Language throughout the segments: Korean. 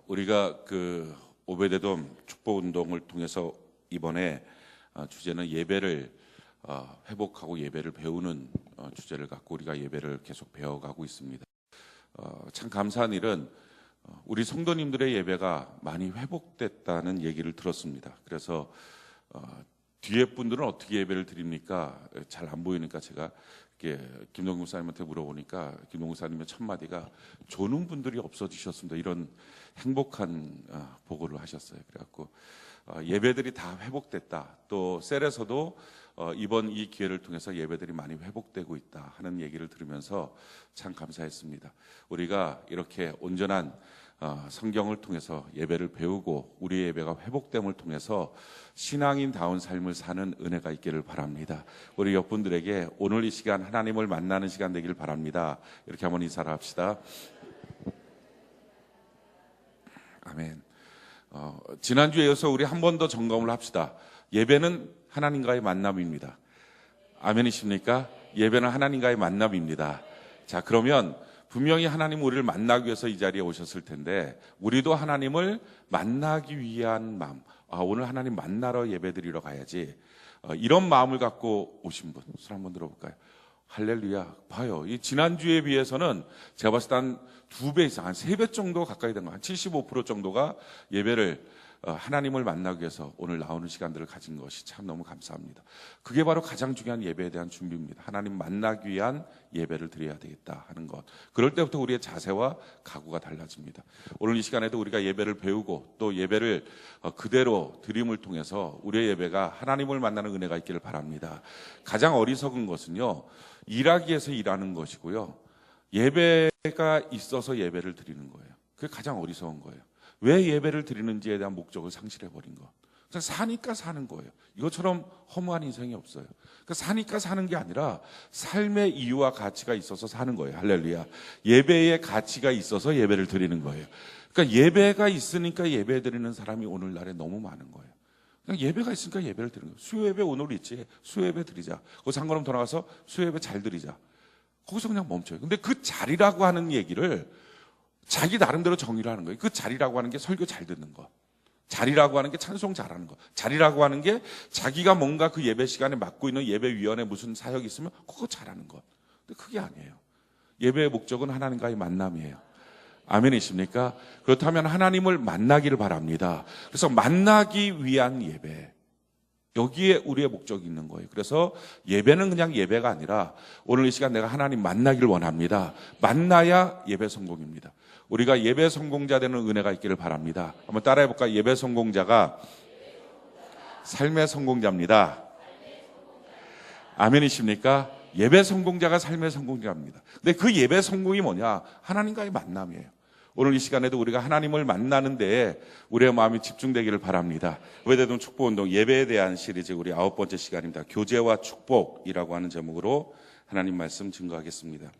우리가 그 오베데돔 축복 운동을 통해서 이번에 주제는 예배를 회복하고 예배를 배우는 주제를 갖고 우리가 예배를 계속 배워가고 있습니다. 참 감사한 일은 우리 성도님들의 예배가 많이 회복됐다는 얘기를 들었습니다. 그래서 뒤에 분들은 어떻게 예배를 드립니까? 잘 안 보이니까 제가 김동국 목사님한테 물어보니까 김동국 목사님의 첫 마디가 조는 분들이 없어지셨습니다. 이런 행복한 보고를 하셨어요. 그래갖고 예배들이 다 회복됐다. 또 셀에서도 이번 이 기회를 통해서 예배들이 많이 회복되고 있다 하는 얘기를 들으면서 참 감사했습니다. 우리가 이렇게 온전한 성경을 통해서 예배를 배우고 우리의 예배가 회복됨을 통해서 신앙인다운 삶을 사는 은혜가 있기를 바랍니다. 우리 옆분들에게 오늘 이 시간 하나님을 만나는 시간 되길 바랍니다. 이렇게 한번 인사를 합시다. 아멘. 지난주에 이어서 우리 한 번 더 점검을 합시다. 예배는 하나님과의 만남입니다. 아멘이십니까? 예배는 하나님과의 만남입니다. 자, 그러면 분명히 하나님 우리를 만나기 위해서 이 자리에 오셨을 텐데 우리도 하나님을 만나기 위한 마음, 오늘 하나님 만나러 예배드리러 가야지, 이런 마음을 갖고 오신 분 손 한번 들어볼까요? 할렐루야. 봐요, 이 지난주에 비해서는 제가 봤을 때 한 2배 이상, 한 3배 정도 가까이 된 거, 한 75% 정도가 예배를 하나님을 만나기 위해서 오늘 나오는 시간들을 가진 것이 참 너무 감사합니다. 그게 바로 가장 중요한 예배에 대한 준비입니다. 하나님 만나기 위한 예배를 드려야 되겠다 하는 것. 그럴 때부터 우리의 자세와 각오가 달라집니다. 오늘 이 시간에도 우리가 예배를 배우고 또 예배를 그대로 드림을 통해서 우리의 예배가 하나님을 만나는 은혜가 있기를 바랍니다. 가장 어리석은 것은요, 일하기 위해서 일하는 것이고요, 예배가 있어서 예배를 드리는 거예요. 그게 가장 어리석은 거예요. 왜 예배를 드리는지에 대한 목적을 상실해버린 것. 그냥 사니까 사는 거예요. 이것처럼 허무한 인생이 없어요. 그러니까 사니까 사는 게 아니라 삶의 이유와 가치가 있어서 사는 거예요. 할렐루야. 예배의 가치가 있어서 예배를 드리는 거예요. 그러니까 예배가 있으니까 예배 드리는 사람이 오늘날에 너무 많은 거예요. 그냥 예배가 있으니까 예배를 드리는 거예요. 수요예배 오늘 있지, 수요예배 드리자. 거기서 한 걸음 더 나가서 수요예배 잘 드리자. 거기서 그냥 멈춰요. 근데 그 자리라고 하는 얘기를 자기 나름대로 정의를 하는 거예요. 그 자리라고 하는 게 설교 잘 듣는 것, 자리라고 하는 게 찬송 잘하는 것, 자리라고 하는 게 자기가 뭔가 그 예배 시간에 맡고 있는 예배위원회 무슨 사역이 있으면 그거 잘하는 것. 근데 그게 아니에요. 예배의 목적은 하나님과의 만남이에요. 아멘이십니까? 그렇다면 하나님을 만나기를 바랍니다. 그래서 만나기 위한 예배, 여기에 우리의 목적이 있는 거예요. 그래서 예배는 그냥 예배가 아니라 오늘 이 시간 내가 하나님 만나기를 원합니다. 만나야 예배 성공입니다. 우리가 예배 성공자 되는 은혜가 있기를 바랍니다. 한번 따라해 볼까요? 예배 성공자가 삶의 성공자입니다. 아멘이십니까? 예배 성공자가 삶의 성공자입니다. 근데 그 예배 성공이 뭐냐? 하나님과의 만남이에요. 오늘 이 시간에도 우리가 하나님을 만나는 데에 우리의 마음이 집중되기를 바랍니다. 오베데돔 축복운동 예배에 대한 시리즈 우리 9번째 시간입니다. 교제와 축복이라고 하는 제목으로 하나님 말씀 증거하겠습니다.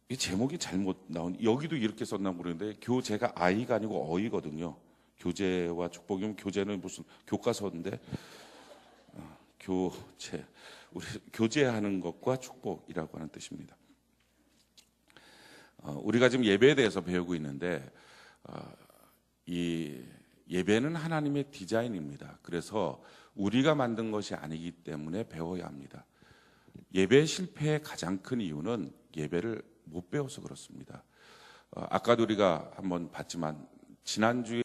이 제목이 잘못 나온, 여기도 이렇게 썼나 모르는데 교제가 아이가 아니고 어이거든요. 교제와 축복이면 교제는 무슨 교과서인데, 교제, 우리 교제하는 것과 축복이라고 하는 뜻입니다. 우리가 지금 예배에 대해서 배우고 있는데 이 예배는 하나님의 디자인입니다. 그래서 우리가 만든 것이 아니기 때문에 배워야 합니다. 예배 실패의 가장 큰 이유는 예배를 못 배워서 그렇습니다. 아까도 우리가 한번 봤지만 지난주에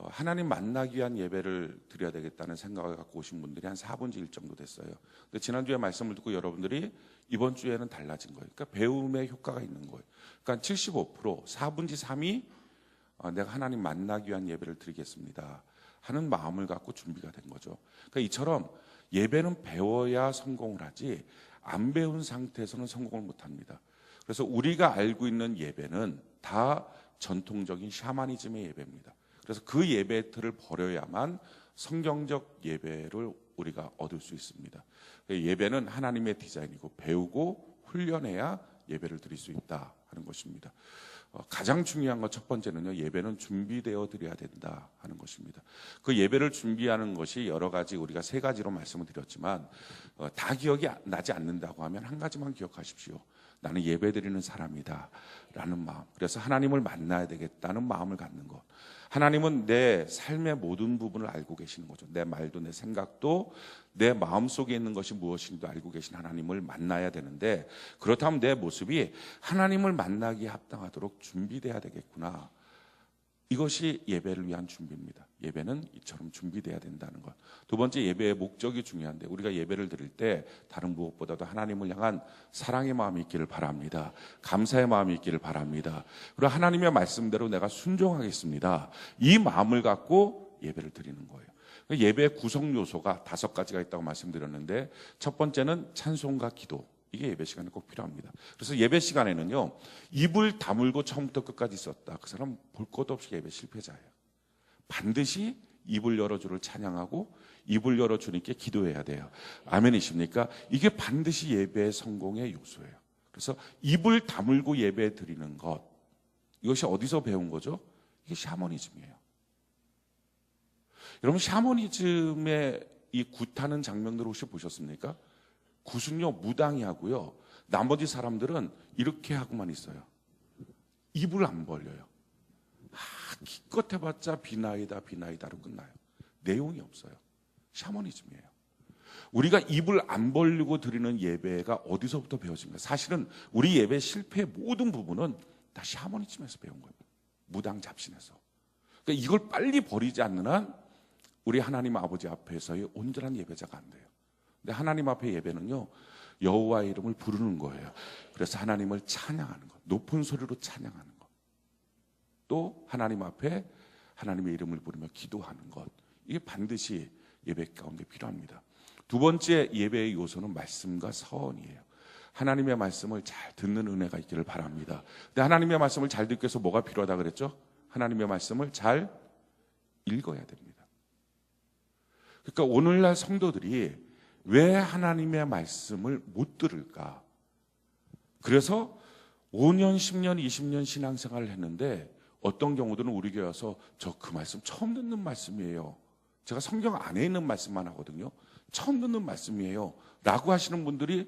하나님 만나기 위한 예배를 드려야 되겠다는 생각을 갖고 오신 분들이 한 4분의 1 정도 됐어요. 근데 지난주에 말씀을 듣고 여러분들이 이번 주에는 달라진 거예요. 그러니까 배움의 효과가 있는 거예요. 그러니까 75%, 4분의 3이 내가 하나님 만나기 위한 예배를 드리겠습니다 하는 마음을 갖고 준비가 된 거죠. 그러니까 이처럼 예배는 배워야 성공을 하지 안 배운 상태에서는 성공을 못합니다. 그래서 우리가 알고 있는 예배는 다 전통적인 샤머니즘의 예배입니다. 그래서 그 예배 틀을 버려야만 성경적 예배를 우리가 얻을 수 있습니다. 예배는 하나님의 디자인이고 배우고 훈련해야 예배를 드릴 수 있다 하는 것입니다. 가장 중요한 것 첫 번째는요, 예배는 준비되어 드려야 된다 하는 것입니다. 그 예배를 준비하는 것이 여러 가지, 우리가 3가지로 말씀을 드렸지만 다 기억이 나지 않는다고 하면 한 가지만 기억하십시오. 나는 예배드리는 사람이다 라는 마음, 그래서 하나님을 만나야 되겠다는 마음을 갖는 것. 하나님은 내 삶의 모든 부분을 알고 계시는 거죠. 내 말도 내 생각도 내 마음속에 있는 것이 무엇인지도 알고 계신 하나님을 만나야 되는데, 그렇다면 내 모습이 하나님을 만나기에 합당하도록 준비돼야 되겠구나. 이것이 예배를 위한 준비입니다. 예배는 이처럼 준비돼야 된다는 것. 두 번째, 예배의 목적이 중요한데, 우리가 예배를 드릴 때 다른 무엇보다도 하나님을 향한 사랑의 마음이 있기를 바랍니다. 감사의 마음이 있기를 바랍니다. 그리고 하나님의 말씀대로 내가 순종하겠습니다. 이 마음을 갖고 예배를 드리는 거예요. 예배의 구성 요소가 5가지가 있다고 말씀드렸는데, 첫 번째는 찬송과 기도. 이게 예배 시간에 꼭 필요합니다. 그래서 예배 시간에는요, 입을 다물고 처음부터 끝까지 있었다, 그 사람 볼 것도 없이 예배 실패자예요. 반드시 입을 열어 주를 찬양하고 입을 열어 주님께 기도해야 돼요. 아멘이십니까? 이게 반드시 예배의 성공의 요소예요. 그래서 입을 다물고 예배 드리는 것, 이것이 어디서 배운 거죠? 이게 샤머니즘이에요. 여러분, 샤머니즘의 이 굿하는 장면들을 혹시 보셨습니까? 굿은요, 무당이 하고요, 나머지 사람들은 이렇게 하고만 있어요. 입을 안 벌려요. 기껏 해봤자 비나이다 비나이다로 끝나요. 내용이 없어요. 샤머니즘이에요. 우리가 입을 안 벌리고 드리는 예배가 어디서부터 배워진가? 사실은 우리 예배 실패의 모든 부분은 다 샤머니즘에서 배운 거예요. 무당 잡신에서. 그러니까 이걸 빨리 버리지 않는 한 우리 하나님 아버지 앞에서의 온전한 예배자가 안 돼요. 근데 하나님 앞에 예배는요, 여호와의 이름을 부르는 거예요. 그래서 하나님을 찬양하는 것, 높은 소리로 찬양하는 것, 또 하나님 앞에 하나님의 이름을 부르며 기도하는 것, 이게 반드시 예배 가운데 필요합니다. 두 번째 예배의 요소는 말씀과 서언이에요. 하나님의 말씀을 잘 듣는 은혜가 있기를 바랍니다. 근데 하나님의 말씀을 잘 듣기 위해서 뭐가 필요하다 그랬죠? 하나님의 말씀을 잘 읽어야 됩니다. 그러니까 오늘날 성도들이 왜 하나님의 말씀을 못 들을까? 그래서 5년, 10년, 20년 신앙생활을 했는데 어떤 경우들은 우리 교회 와서 저 그 말씀 처음 듣는 말씀이에요. 제가 성경 안에 있는 말씀만 하거든요. 처음 듣는 말씀이에요 라고 하시는 분들이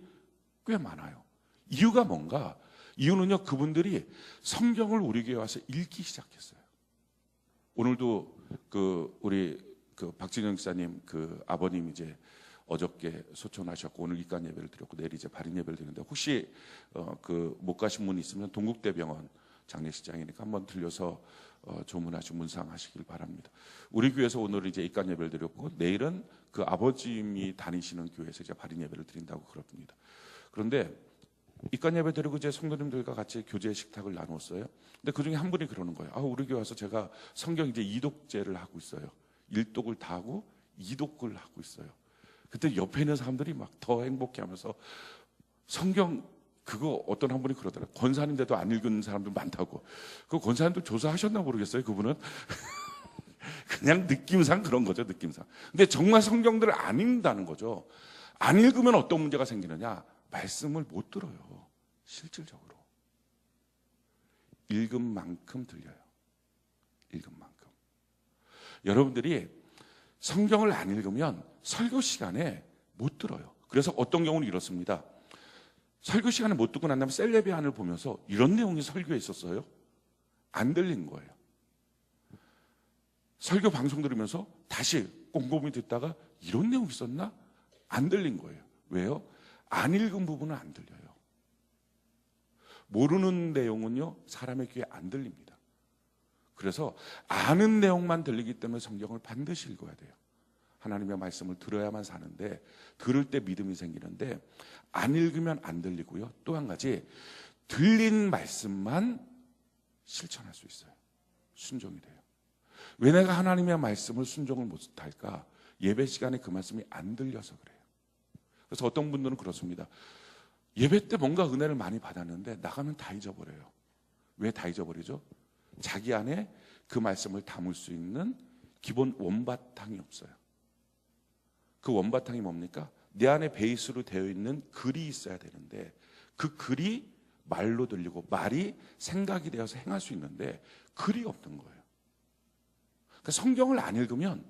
꽤 많아요. 이유가 뭔가? 이유는요, 그분들이 성경을 우리 교회 와서 읽기 시작했어요. 오늘도 우리 박진영 기사님 아버님 이제 어저께 소천하셨고 오늘 입간 예배를 드렸고 내일 이제 발인 예배를 드리는데, 혹시 못 가신 분 있으면 동국대병원 장례식장이니까 한번 들려서 조문하시고 문상하시길 바랍니다. 우리 교회에서 오늘 이제 입간 예배를 드렸고 내일은 그 아버님이 다니시는 교회에서 이제 발인 예배를 드린다고 그럽니다. 그런데 입간 예배 드리고 이제 성도님들과 같이 교제 식탁을 나눴어요. 근데 그 중에 한 분이 그러는 거예요. 우리 교회 와서 제가 성경 이제 2독제를 하고 있어요. 1독을 다 하고 2독을 하고 있어요. 그때 옆에 있는 사람들이 막 더 행복해하면서 성경 그거 어떤 한 분이 그러더라고요. 권사님인데도 안 읽은 사람들 많다고. 그 권사님도 조사하셨나 모르겠어요. 그분은 그냥 느낌상 그런 거죠. 느낌상. 근데 정말 성경들을 안 읽는다는 거죠. 안 읽으면 어떤 문제가 생기느냐? 말씀을 못 들어요. 실질적으로. 읽은 만큼 들려요. 읽은 만큼. 여러분들이 성경을 안 읽으면 설교 시간에 못 들어요. 그래서 어떤 경우는 이렇습니다. 설교 시간에 못 듣고 난 다음에 셀레비안을 보면서 이런 내용이 설교에 있었어요? 안 들린 거예요. 설교 방송 들으면서 다시 꼼꼼히 듣다가 이런 내용이 있었나? 안 들린 거예요. 왜요? 안 읽은 부분은 안 들려요. 모르는 내용은요, 사람의 귀에 안 들립니다. 그래서 아는 내용만 들리기 때문에 성경을 반드시 읽어야 돼요. 하나님의 말씀을 들어야만 사는데, 들을 때 믿음이 생기는데 안 읽으면 안 들리고요. 또 한 가지, 들린 말씀만 실천할 수 있어요. 순종이 돼요. 왜 내가 하나님의 말씀을 순종을 못할까? 예배 시간에 그 말씀이 안 들려서 그래요. 그래서 어떤 분들은 그렇습니다. 예배 때 뭔가 은혜를 많이 받았는데 나가면 다 잊어버려요. 왜 다 잊어버리죠? 자기 안에 그 말씀을 담을 수 있는 기본 원바탕이 없어요. 그 원바탕이 뭡니까? 내 안에 베이스로 되어 있는 글이 있어야 되는데, 그 글이 말로 들리고 말이 생각이 되어서 행할 수 있는데 글이 없는 거예요. 그러니까 성경을 안 읽으면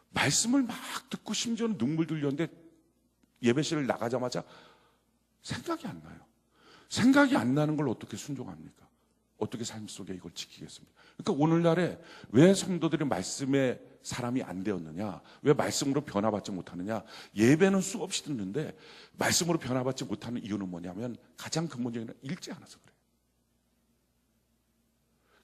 말씀을 막 듣고 심지어는 눈물 들렸는데 예배실을 나가자마자 생각이 안 나요. 생각이 안 나는 걸 어떻게 순종합니까? 어떻게 삶 속에 이걸 지키겠습니까? 그러니까 오늘날에 왜 성도들이 말씀의 사람이 안 되었느냐? 왜 말씀으로 변화받지 못하느냐? 예배는 수없이 듣는데 말씀으로 변화받지 못하는 이유는 뭐냐면 가장 근본적인 건 읽지 않아서 그래요.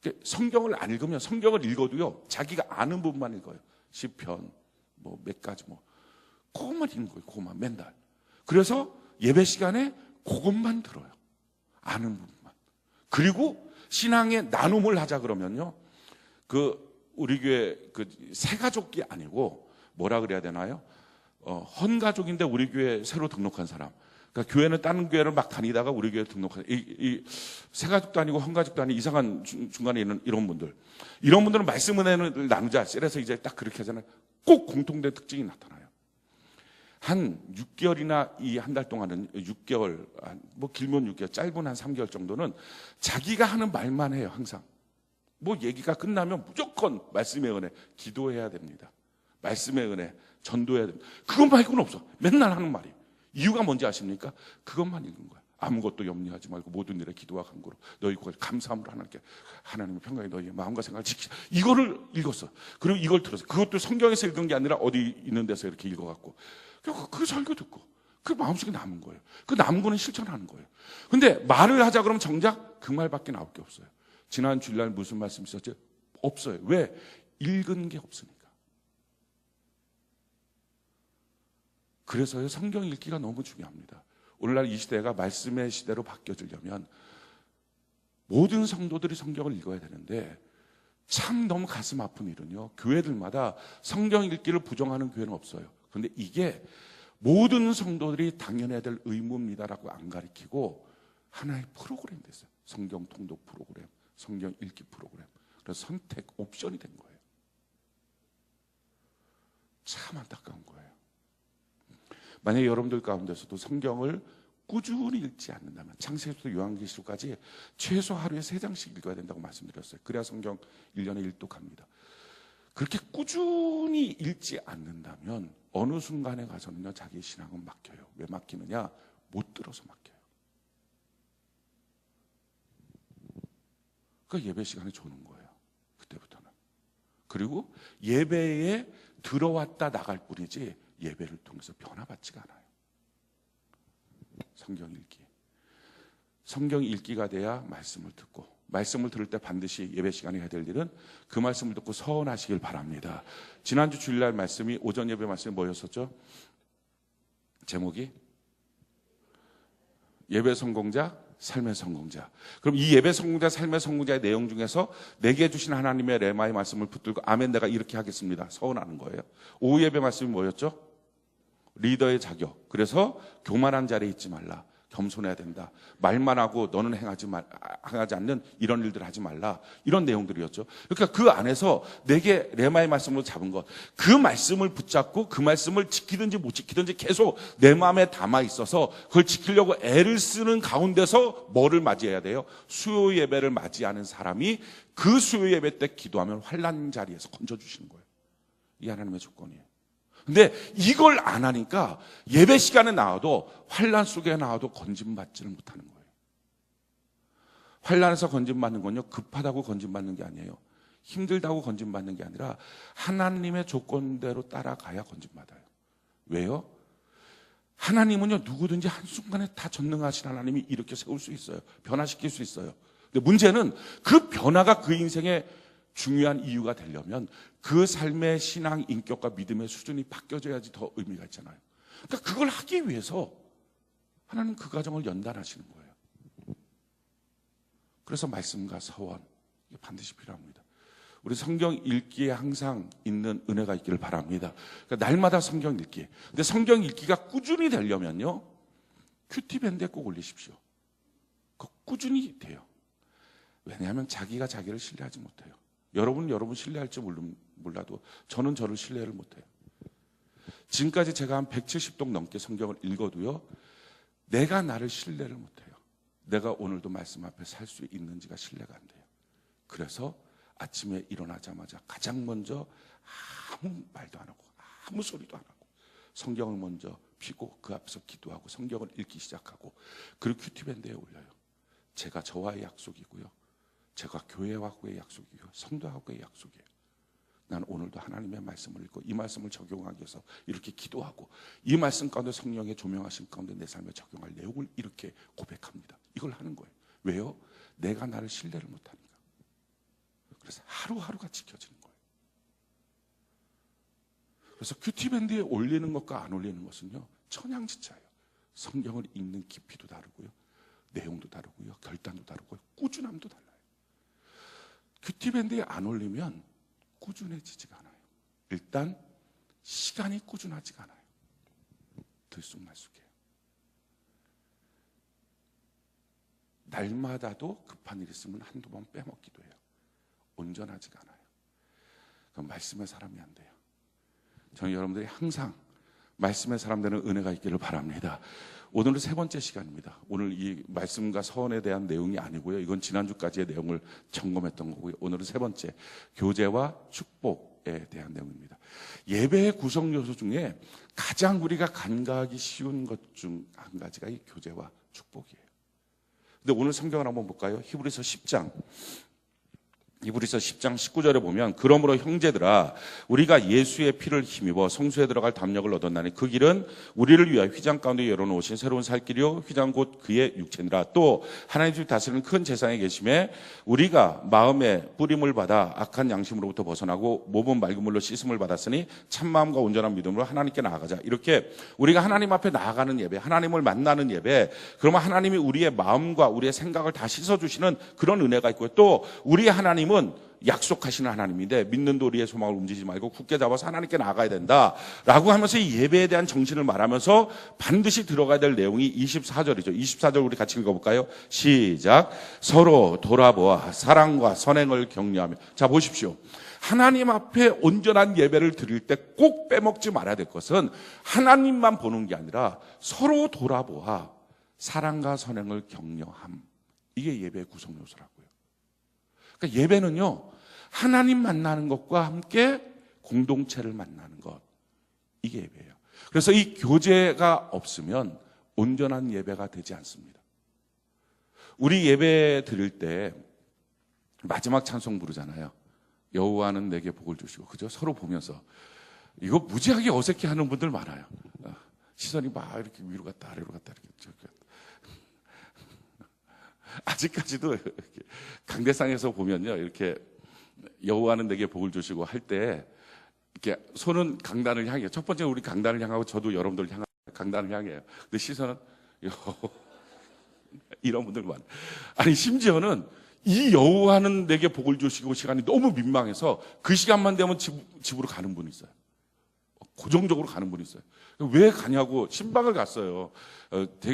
그러니까 성경을 안 읽으면 성경을 읽어도요, 자기가 아는 부분만 읽어요. 시편, 뭐 몇 가지 그것만 읽는 거예요. 그것만 맨날. 그래서 예배 시간에 그것만 들어요. 아는 부분만. 그리고 신앙의 나눔을 하자 그러면요, 우리 교회 새가족이 아니고 뭐라 그래야 되나요? 헌가족인데 우리 교회 새로 등록한 사람. 그러니까 교회는 다른 교회를 막 다니다가 우리 교회 등록한 이 새가족도 아니고 헌가족도 아니고 이상한 중간에 있는 이런 분들. 이런 분들은 말씀 은혜를 나누자. 그래서 이제 딱 그렇게 하잖아요. 꼭 공통된 특징이 나타나요. 한 6개월이나 이 한 달 동안은 6개월, 뭐 길면 6개월, 짧은 한 3개월 정도는 자기가 하는 말만 해요. 항상 뭐 얘기가 끝나면 무조건 말씀의 은혜, 기도해야 됩니다. 말씀의 은혜, 전도해야 됩니다. 그것 말고는 없어. 맨날 하는 말이. 이유가 뭔지 아십니까? 그것만 읽은 거야. 아무것도 염려하지 말고 모든 일에 기도와 간구로 너희 구할 감사함으로 하나님의 평강이 너희의 마음과 생각을 지키자. 이거를 읽었어. 그리고 이걸 들었어. 그것도 성경에서 읽은 게 아니라 어디 있는 데서 이렇게 읽어갖고 그 설교 듣고 그 마음속에 남은 거예요. 그 남은 거는 실천하는 거예요. 근데 말을 하자 그러면 정작 그 말밖에 나올 게 없어요. 지난 주일날 무슨 말씀 있었죠? 없어요. 왜? 읽은 게 없으니까. 그래서요, 성경 읽기가 너무 중요합니다. 오늘날 이 시대가 말씀의 시대로 바뀌어지려면 모든 성도들이 성경을 읽어야 되는데, 참 너무 가슴 아픈 일은요, 교회들마다 성경 읽기를 부정하는 교회는 없어요. 그런데 이게 모든 성도들이 당연해야 될 의무입니다라고 안 가르치고 하나의 프로그램이 됐어요. 성경 통독 프로그램, 성경 읽기 프로그램. 그래서 선택 옵션이 된 거예요. 참 안타까운 거예요. 만약에 여러분들 가운데서도 성경을 꾸준히 읽지 않는다면 창세기부터 요한계시록까지 최소 하루에 3장씩 읽어야 된다고 말씀드렸어요. 그래야 성경 1년에 일독합니다. 그렇게 꾸준히 읽지 않는다면 어느 순간에 가서는요, 자기의 신앙은 막혀요. 왜 막히느냐? 못 들어서 막혀요. 그러니까 예배 시간에 조는 거예요. 그때부터는. 그리고 예배에 들어왔다 나갈 뿐이지 예배를 통해서 변화받지가 않아요. 성경 읽기. 성경 읽기가 돼야 말씀을 듣고, 말씀을 들을 때 반드시 예배 시간에 해야 될 일은 그 말씀을 듣고 서원하시길 바랍니다. 지난주 주일날 말씀이, 오전 예배 말씀이 뭐였었죠? 제목이 예배 성공자, 삶의 성공자. 그럼 이 예배 성공자, 삶의 성공자의 내용 중에서 내게 주신 하나님의 레마의 말씀을 붙들고 아멘, 내가 이렇게 하겠습니다, 서원하는 거예요. 오후 예배 말씀이 뭐였죠? 리더의 자격. 그래서 교만한 자리에 있지 말라. 겸손해야 된다. 말만 하고 너는 행하지 않는 이런 일들을 하지 말라. 이런 내용들이었죠. 그러니까 그 안에서 내게 레마의 말씀으로 잡은 것, 그 말씀을 붙잡고 그 말씀을 지키든지 못 지키든지 계속 내 마음에 담아 있어서 그걸 지키려고 애를 쓰는 가운데서 뭐를 맞이해야 돼요? 수요 예배를 맞이하는 사람이 그 수요 예배 때 기도하면 환난 자리에서 건져주시는 거예요. 이 하나님의 조건이에요. 근데 이걸 안 하니까 예배 시간에 나와도, 환난 속에 나와도 건짐받지를 못하는 거예요. 환난에서 건짐받는 건요, 급하다고 건짐받는 게 아니에요. 힘들다고 건짐받는 게 아니라 하나님의 조건대로 따라가야 건짐받아요. 왜요? 하나님은요, 누구든지 한순간에 다 전능하신 하나님이 이렇게 세울 수 있어요. 변화시킬 수 있어요. 근데 문제는 그 변화가 그 인생의 중요한 이유가 되려면 그 삶의 신앙, 인격과 믿음의 수준이 바뀌어져야지 더 의미가 있잖아요. 그러니까 그걸 하기 위해서 하나님 그 과정을 연단하시는 거예요. 그래서 말씀과 서원, 이게 반드시 필요합니다. 우리 성경 읽기에 항상 있는 은혜가 있기를 바랍니다. 그러니까 날마다 성경 읽기. 근데 성경 읽기가 꾸준히 되려면요, 큐티밴드에 꼭 올리십시오. 그거 꾸준히 돼요. 왜냐하면 자기가 자기를 신뢰하지 못해요. 여러분 신뢰할지 몰라도 저는 저를 신뢰를 못해요. 지금까지 제가 한 170동 넘게 성경을 읽어도요, 내가 나를 신뢰를 못해요. 내가 오늘도 말씀 앞에 살 수 있는지가 신뢰가 안 돼요. 그래서 아침에 일어나자마자 가장 먼저 아무 말도 안 하고 아무 소리도 안 하고 성경을 먼저 펴고 그 앞에서 기도하고 성경을 읽기 시작하고, 그리고 큐티밴드에 올려요. 제가 저와의 약속이고요. 제가 교회와의 약속이고요. 성도하고의 약속이에요. 나는 오늘도 하나님의 말씀을 읽고 이 말씀을 적용하기 위해서 이렇게 기도하고 이 말씀 가운데 성령의 조명하신 가운데 내 삶에 적용할 내용을 이렇게 고백합니다. 이걸 하는 거예요. 왜요? 내가 나를 신뢰를 못하니까. 그래서 하루하루가 지켜지는 거예요. 그래서 큐티밴드에 올리는 것과 안 올리는 것은요, 천양지차예요. 성경을 읽는 깊이도 다르고요, 내용도 다르고요, 결단도 다르고요, 꾸준함도 달라요. 큐티밴드에 안 올리면 꾸준해지지가 않아요. 일단 시간이 꾸준하지가 않아요. 들쑥날쑥해요. 날마다도 급한 일 있으면 한두 번 빼먹기도 해요. 온전하지가 않아요. 그럼 말씀의 사람이 안 돼요. 저는 여러분들이 항상 말씀의 사람 되는 은혜가 있기를 바랍니다. 오늘은 세 번째 시간입니다. 오늘 이 말씀과 서원에 대한 내용이 아니고요, 이건 지난주까지의 내용을 점검했던 거고요. 오늘은 세 번째, 교제와 축복에 대한 내용입니다. 예배의 구성 요소 중에 가장 우리가 간과하기 쉬운 것 중 한 가지가 이 교제와 축복이에요. 근데 오늘 성경을 한번 볼까요? 히브리서 10장 19절에 보면, 그러므로 형제들아 우리가 예수의 피를 힘입어 성소에 들어갈 담력을 얻었나니 그 길은 우리를 위하여 휘장 가운데 열어놓으신 새로운 살 길이요 휘장 곧 그의 육체니라. 또 하나님 집 다스리는 큰 제사장에 계심에 우리가 마음의 뿌림을 받아 악한 양심으로부터 벗어나고 몸은 맑은 물로 씻음을 받았으니 참마음과 온전한 믿음으로 하나님께 나아가자. 이렇게 우리가 하나님 앞에 나아가는 예배, 하나님을 만나는 예배, 그러면 하나님이 우리의 마음과 우리의 생각을 다 씻어주시는 그런 은혜가 있고요. 또 우리의 하나님은 약속하시는 하나님인데 믿는 도리의 소망을 움직이지 말고 굳게 잡아서 하나님께 나아가야 된다라고 하면서 이 예배에 대한 정신을 말하면서 반드시 들어가야 될 내용이 24절이죠. 24절 우리 같이 읽어볼까요? 시작. 서로 돌아보아 사랑과 선행을 격려하며. 자, 보십시오. 하나님 앞에 온전한 예배를 드릴 때 꼭 빼먹지 말아야 될 것은 하나님만 보는 게 아니라 서로 돌아보아 사랑과 선행을 격려함. 이게 예배의 구성 요소라고요. 그러니까 예배는요, 하나님 만나는 것과 함께 공동체를 만나는 것, 이게 예배예요. 그래서 이 교제가 없으면 온전한 예배가 되지 않습니다. 우리 예배 드릴 때 마지막 찬송 부르잖아요. 여호와는 내게 복을 주시고, 그죠? 서로 보면서 이거 무지하게 어색해하는 분들 많아요. 시선이 막 이렇게 위로 갔다 아래로 갔다 이렇게 저기 갔다. 아직까지도 강대상에서 보면요, 이렇게 여호와는 내게 복을 주시고 할 때 이렇게 손은 강단을 향해요. 첫 번째 우리 강단을 향하고 저도 여러분들 향하고 강단을 향해요. 근데 시선은 이런 분들 많아요. 아니 심지어는 이 여호와는 내게 복을 주시고 시간이 너무 민망해서 그 시간만 되면 집으로 가는 분이 있어요. 고정적으로 가는 분이 있어요. 왜 가냐고 신방을 갔어요.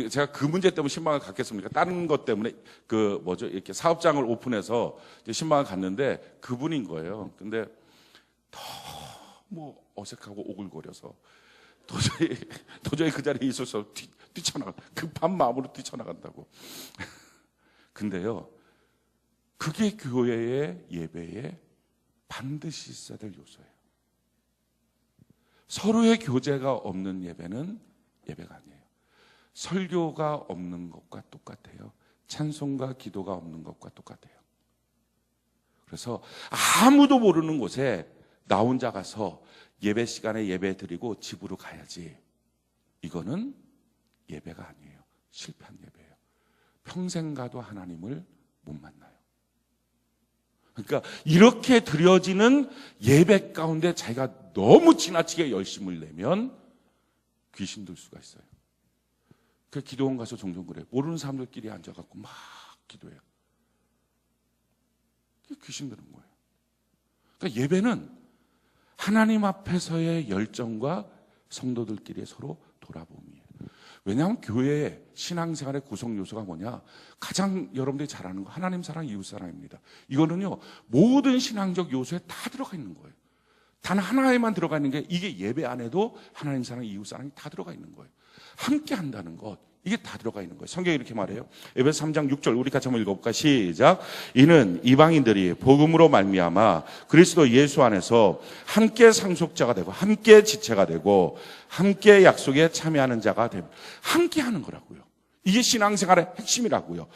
제가 그 문제 때문에 신방을 갔겠습니까? 다른 것 때문에 이렇게 사업장을 오픈해서 신방을 갔는데 그분인 거예요. 근데 너무 어색하고 오글거려서 도저히 그 자리에 있어서 뛰쳐나가, 급한 마음으로 뛰쳐나간다고. 근데요, 그게 교회의 예배에 반드시 있어야 될 요소예요. 서로의 교제가 없는 예배는 예배가 아니에요. 설교가 없는 것과 똑같아요. 찬송과 기도가 없는 것과 똑같아요. 그래서 아무도 모르는 곳에 나 혼자 가서 예배 시간에 예배 드리고 집으로 가야지, 이거는 예배가 아니에요. 실패한 예배예요. 평생 가도 하나님을 못 만나요. 그러니까 이렇게 드려지는 예배 가운데 자기가 너무 지나치게 열심을 내면 귀신 들 수가 있어요. 그 기도원 가서 종종 그래요. 모르는 사람들끼리 앉아갖고 막 기도해요. 귀신 드는 거예요. 그러니까 예배는 하나님 앞에서의 열정과 성도들끼리 서로 돌아봄이에요. 왜냐하면 교회의 신앙생활의 구성 요소가 뭐냐? 가장 여러분들이 잘 아는 거 하나님 사랑, 이웃 사랑입니다. 이거는요, 모든 신앙적 요소에 다 들어가 있는 거예요. 단 하나에만 들어가 있는 게, 이게 예배 안에도 하나님 사랑, 이웃 사랑이 다 들어가 있는 거예요. 함께 한다는 것, 이게 다 들어가 있는 거예요. 성경이 이렇게 말해요. 에베소 3장 6절 우리 같이 한번 읽어볼까? 시작. 이는 이방인들이 복음으로 말미암아 그리스도 예수 안에서 함께 상속자가 되고 함께 지체가 되고 함께 약속에 참여하는 자가 됩니다. 함께 하는 거라고요. 이게 신앙생활의 핵심이라고요.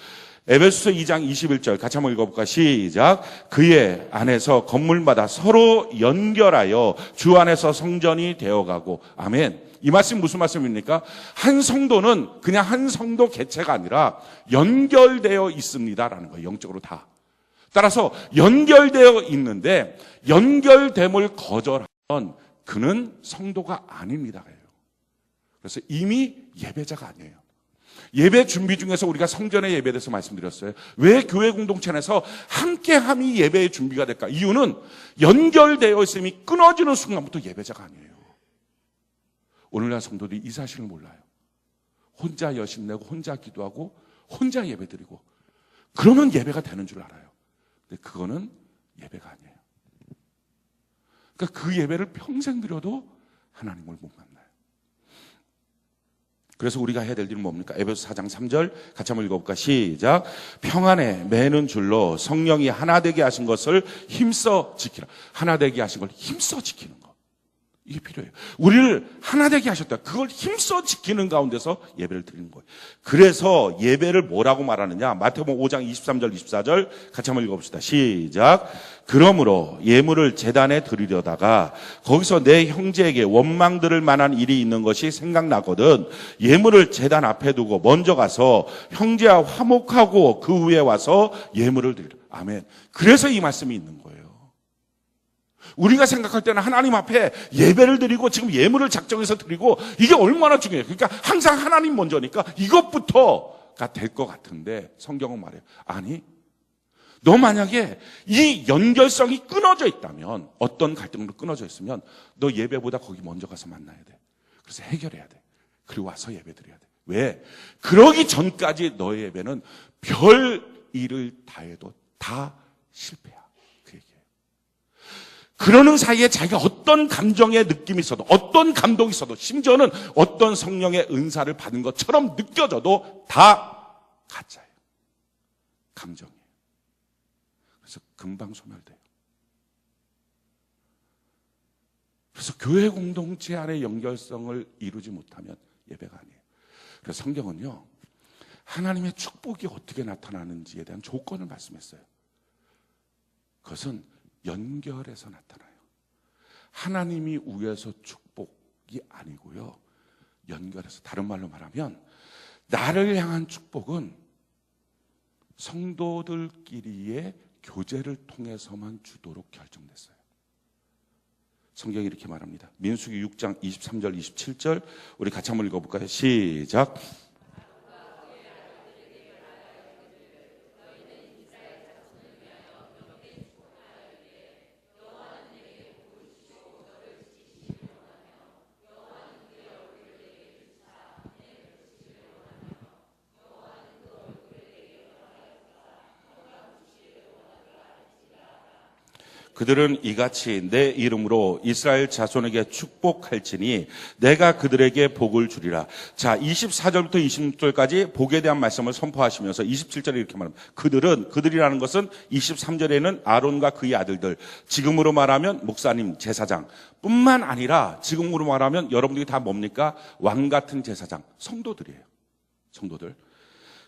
에베소서 2장 21절 같이 한번 읽어볼까? 시작. 그의 안에서 건물마다 서로 연결하여 주 안에서 성전이 되어가고. 아멘. 이 말씀 무슨 말씀입니까? 한 성도는 그냥 한 성도 개체가 아니라 연결되어 있습니다라는 거예요. 영적으로 다. 따라서 연결되어 있는데 연결됨을 거절하면 그는 성도가 아닙니다. 그래서 이미 예배자가 아니에요. 예배 준비 중에서 우리가 성전의 예배에 대해서 말씀드렸어요. 왜 교회 공동체 안에서 함께함이 예배의 준비가 될까? 이유는 연결되어 있음이 끊어지는 순간부터 예배자가 아니에요. 오늘날 성도들이 이 사실을 몰라요. 혼자 여신내고 혼자 기도하고 혼자 예배드리고 그러면 예배가 되는 줄 알아요. 근데 그거는 예배가 아니에요. 그러니까 그 예배를 평생 드려도 하나님을 못 만나요. 그래서 우리가 해야 될 일은 뭡니까? 에베소 4장 3절 같이 한번 읽어볼까? 시작. 평안에 매는 줄로 성령이 하나 되게 하신 것을 힘써 지키라. 하나 되게 하신 걸 힘써 지키는 거. 이게 필요해요. 우리를 하나 되게 하셨다. 그걸 힘써 지키는 가운데서 예배를 드리는 거예요. 그래서 예배를 뭐라고 말하느냐? 마태복음 5장 23절 24절 같이 한번 읽어봅시다. 시작. 그러므로 예물을 제단에 드리려다가 거기서 내 형제에게 원망 들을 만한 일이 있는 것이 생각나거든 예물을 제단 앞에 두고 먼저 가서 형제와 화목하고 그 후에 와서 예물을 드리라. 아멘. 그래서 이 말씀이 있는 거예요. 우리가 생각할 때는 하나님 앞에 예배를 드리고 지금 예물을 작정해서 드리고 이게 얼마나 중요해요. 그러니까 항상 하나님 먼저니까 이것부터가 될 것 같은데 성경은 말해요. 아니, 너 만약에 이 연결성이 끊어져 있다면 어떤 갈등으로 끊어져 있으면 너 예배보다 거기 먼저 가서 만나야 돼. 그래서 해결해야 돼. 그리고 와서 예배 드려야 돼. 왜? 그러기 전까지 너의 예배는 별 일을 다해도 다 실패야. 그러는 사이에 자기가 어떤 감정의 느낌이 있어도 어떤 감동이 있어도 심지어는 어떤 성령의 은사를 받은 것처럼 느껴져도 다 가짜예요. 감정이에요. 그래서 금방 소멸돼요. 그래서 교회 공동체 안의 연결성을 이루지 못하면 예배가 아니에요. 그래서 성경은요, 하나님의 축복이 어떻게 나타나는지에 대한 조건을 말씀했어요. 그것은 연결해서 나타나요. 하나님이 위에서 축복이 아니고요, 연결해서. 다른 말로 말하면 나를 향한 축복은 성도들끼리의 교제를 통해서만 주도록 결정됐어요. 성경이 이렇게 말합니다. 민수기 6장 23절 27절 우리 같이 한번 읽어볼까요? 시작. 그들은 이같이 내 이름으로 이스라엘 자손에게 축복할지니 내가 그들에게 복을 주리라. 자, 24절부터 26절까지 복에 대한 말씀을 선포하시면서 27절에 이렇게 말합니다. 그들이라는 것은 23절에는 아론과 그의 아들들, 지금으로 말하면 목사님, 제사장 뿐만 아니라 지금으로 말하면 여러분들이 다 뭡니까? 왕 같은 제사장, 성도들이에요. 성도들.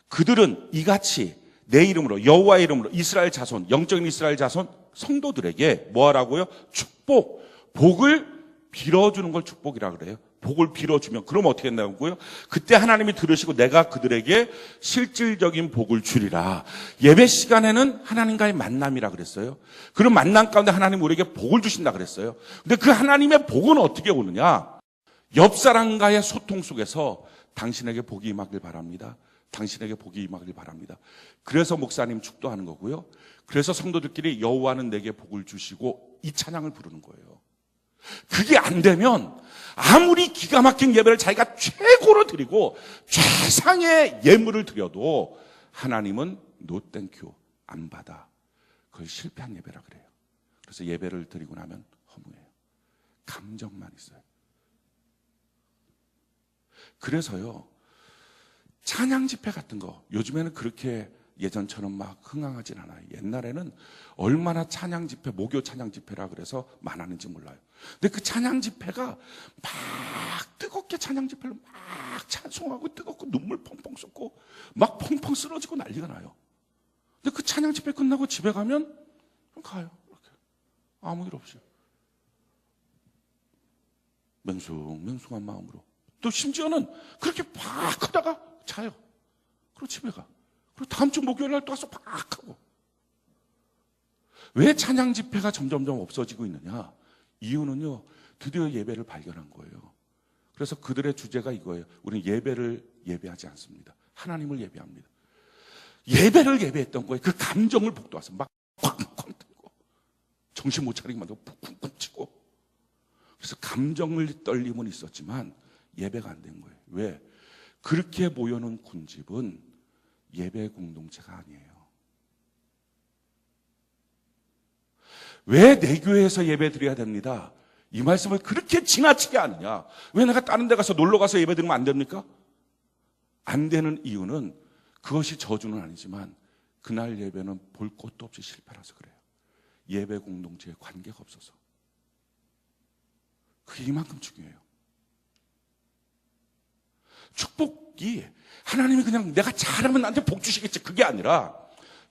그들은 이같이 내 이름으로, 여호와의 이름으로 이스라엘 자손, 영적인 이스라엘 자손 성도들에게 뭐 하라고요? 축복, 복을 빌어주는 걸 축복이라 그래요. 복을 빌어주면 그럼 어떻게 된다고요? 그때 하나님이 들으시고 내가 그들에게 실질적인 복을 주리라. 예배 시간에는 하나님과의 만남이라 그랬어요. 그런 만남 가운데 하나님 우리에게 복을 주신다 그랬어요. 근데 그 하나님의 복은 어떻게 오느냐? 옆 사람과의 소통 속에서 당신에게 복이 임하길 바랍니다. 당신에게 복이 임하길 바랍니다. 그래서 목사님 축도하는 거고요. 그래서 성도들끼리 여호와는 내게 복을 주시고 이 찬양을 부르는 거예요. 그게 안 되면 아무리 기가 막힌 예배를 자기가 최고로 드리고 최상의 예물을 드려도 하나님은 no thank you 안 받아. 그걸 실패한 예배라 그래요. 그래서 예배를 드리고 나면 허무해요. 감정만 있어요. 그래서요, 찬양 집회 같은 거 요즘에는 그렇게 예전처럼 막 흥황하진 않아요. 옛날에는 얼마나 찬양 집회, 목요 찬양 집회라 그래서 많았는지 몰라요. 근데 그 찬양 집회가 막 뜨겁게 찬양 집회로 막 찬송하고 뜨겁고 눈물 펑펑 쏟고 막 펑펑 쓰러지고 난리가 나요. 근데 그 찬양 집회 끝나고 집에 가면 그럼 가요. 이렇게. 아무 일 없이. 맹숭맹숭한 마음으로. 또 심지어는 그렇게 막 하다가 자요. 그리고 집에 가. 그리고 다음 주 목요일 날 또 와서 막 하고. 왜 찬양 집회가 점점점 없어지고 있느냐? 이유는요, 드디어 예배를 발견한 거예요. 그래서 그들의 주제가 이거예요. 우리는 예배를 예배하지 않습니다. 하나님을 예배합니다. 예배를 예배했던 거예요. 그 감정을 북돋아서 막 쾅쾅 들고 정신 못 차리게 만들고 쿵쿵 치고. 그래서 감정을 떨림은 있었지만 예배가 안 된 거예요. 왜? 그렇게 모여놓은 군집은 예배 공동체가 아니에요. 왜 내 교회에서 예배 드려야 됩니다? 이 말씀을 그렇게 지나치게 하느냐? 왜 내가 다른 데 가서 놀러 가서 예배 드리면 안 됩니까? 안 되는 이유는 그것이 저주는 아니지만 그날 예배는 볼 것도 없이 실패라서 그래요. 예배 공동체에 관계가 없어서. 그게 이만큼 중요해요. 축복이 하나님이 그냥 내가 잘하면 나한테 복 주시겠지 그게 아니라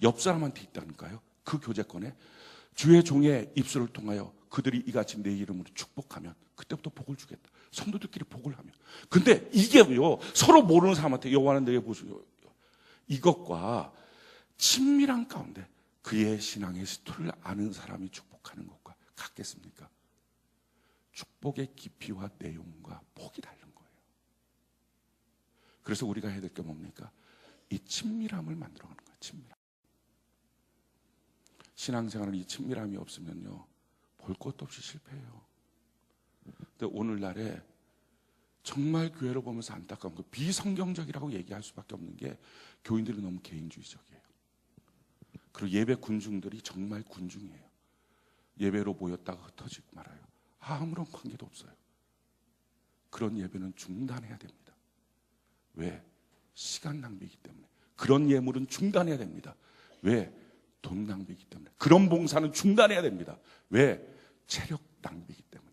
옆 사람한테 있다니까요. 그 교제권에 주의 종의 입술을 통하여 그들이 이같이 내 이름으로 축복하면 그때부터 복을 주겠다. 성도들끼리 복을 하면. 근데 이게요, 서로 모르는 사람한테 여호와는 내게 보시오. 이것과 친밀한 가운데 그의 신앙의 스토리를 아는 사람이 축복하는 것과 같겠습니까? 축복의 깊이와 내용과 폭이 다른 거예요. 그래서 우리가 해야 될 게 뭡니까? 이 친밀함을 만들어가는 거예요. 친밀함. 신앙생활은 이 친밀함이 없으면요, 볼 것도 없이 실패해요. 근데 오늘날에 정말 교회를 보면서 안타까운 거, 비성경적이라고 얘기할 수밖에 없는 게 교인들이 너무 개인주의적이에요. 그리고 예배 군중들이 정말 군중이에요. 예배로 모였다가 흩어지고 말아요. 아무런 관계도 없어요. 그런 예배는 중단해야 됩니다. 왜? 시간 낭비이기 때문에. 그런 예물은 중단해야 됩니다. 왜? 돈 낭비이기 때문에. 그런 봉사는 중단해야 됩니다. 왜? 체력 낭비이기 때문에.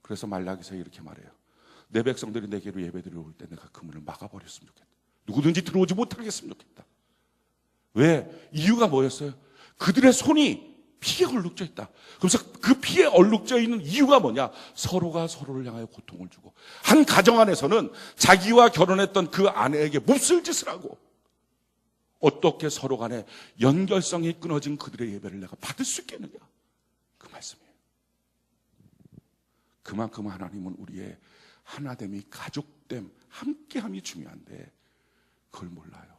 그래서 말라기서에 이렇게 말해요. 내 백성들이 내게로 예배드리러 올 때 내가 그 문을 막아버렸으면 좋겠다. 누구든지 들어오지 못하게 했으면 좋겠다. 왜? 이유가 뭐였어요? 그들의 손이 피에 얼룩져 있다. 그래서 그 피에 얼룩져 있는 이유가 뭐냐? 서로가 서로를 향하여 고통을 주고, 한 가정 안에서는 자기와 결혼했던 그 아내에게 몹쓸 짓을 하고, 어떻게 서로 간에 연결성이 끊어진 그들의 예배를 내가 받을 수 있겠느냐? 그 말씀이에요. 그만큼 하나님은 우리의 하나됨이, 가족됨, 함께함이 중요한데 그걸 몰라요.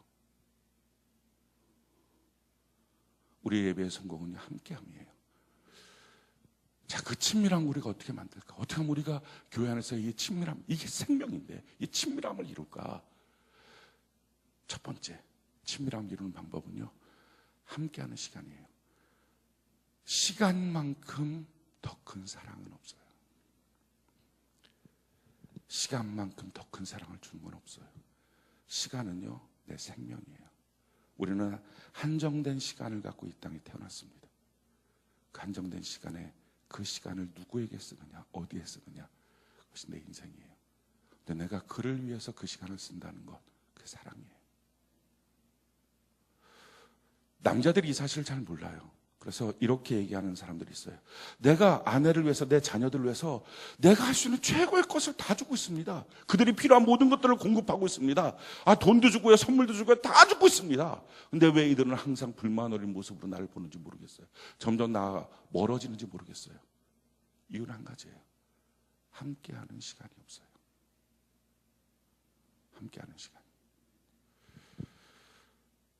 우리의 예배의 성공은 함께함이에요. 자, 그 친밀함 우리가 어떻게 만들까? 어떻게 하면 우리가 교회 안에서 이 친밀함, 이게 생명인데 이 친밀함을 이룰까? 첫 번째, 친밀함을 이루는 방법은요, 함께하는 시간이에요. 시간만큼 더 큰 사랑은 없어요. 시간만큼 더 큰 사랑을 주는 건 없어요. 시간은요, 내 생명이에요. 우리는 한정된 시간을 갖고 이 땅에 태어났습니다. 그 한정된 시간에 그 시간을 누구에게 쓰느냐, 어디에 쓰느냐, 그것이 내 인생이에요. 근데 내가 그를 위해서 그 시간을 쓴다는 것, 그게 사랑이에요. 남자들이 이 사실을 잘 몰라요. 그래서 이렇게 얘기하는 사람들이 있어요. 내가 아내를 위해서, 내 자녀들을 위해서 내가 할 수 있는 최고의 것을 다 주고 있습니다. 그들이 필요한 모든 것들을 공급하고 있습니다. 돈도 주고요, 선물도 주고요, 다 주고 있습니다. 근데 왜 이들은 항상 불만 어린 모습으로 나를 보는지 모르겠어요. 점점 나와 멀어지는지 모르겠어요. 이유는 한 가지예요. 함께하는 시간이 없어요. 함께하는 시간.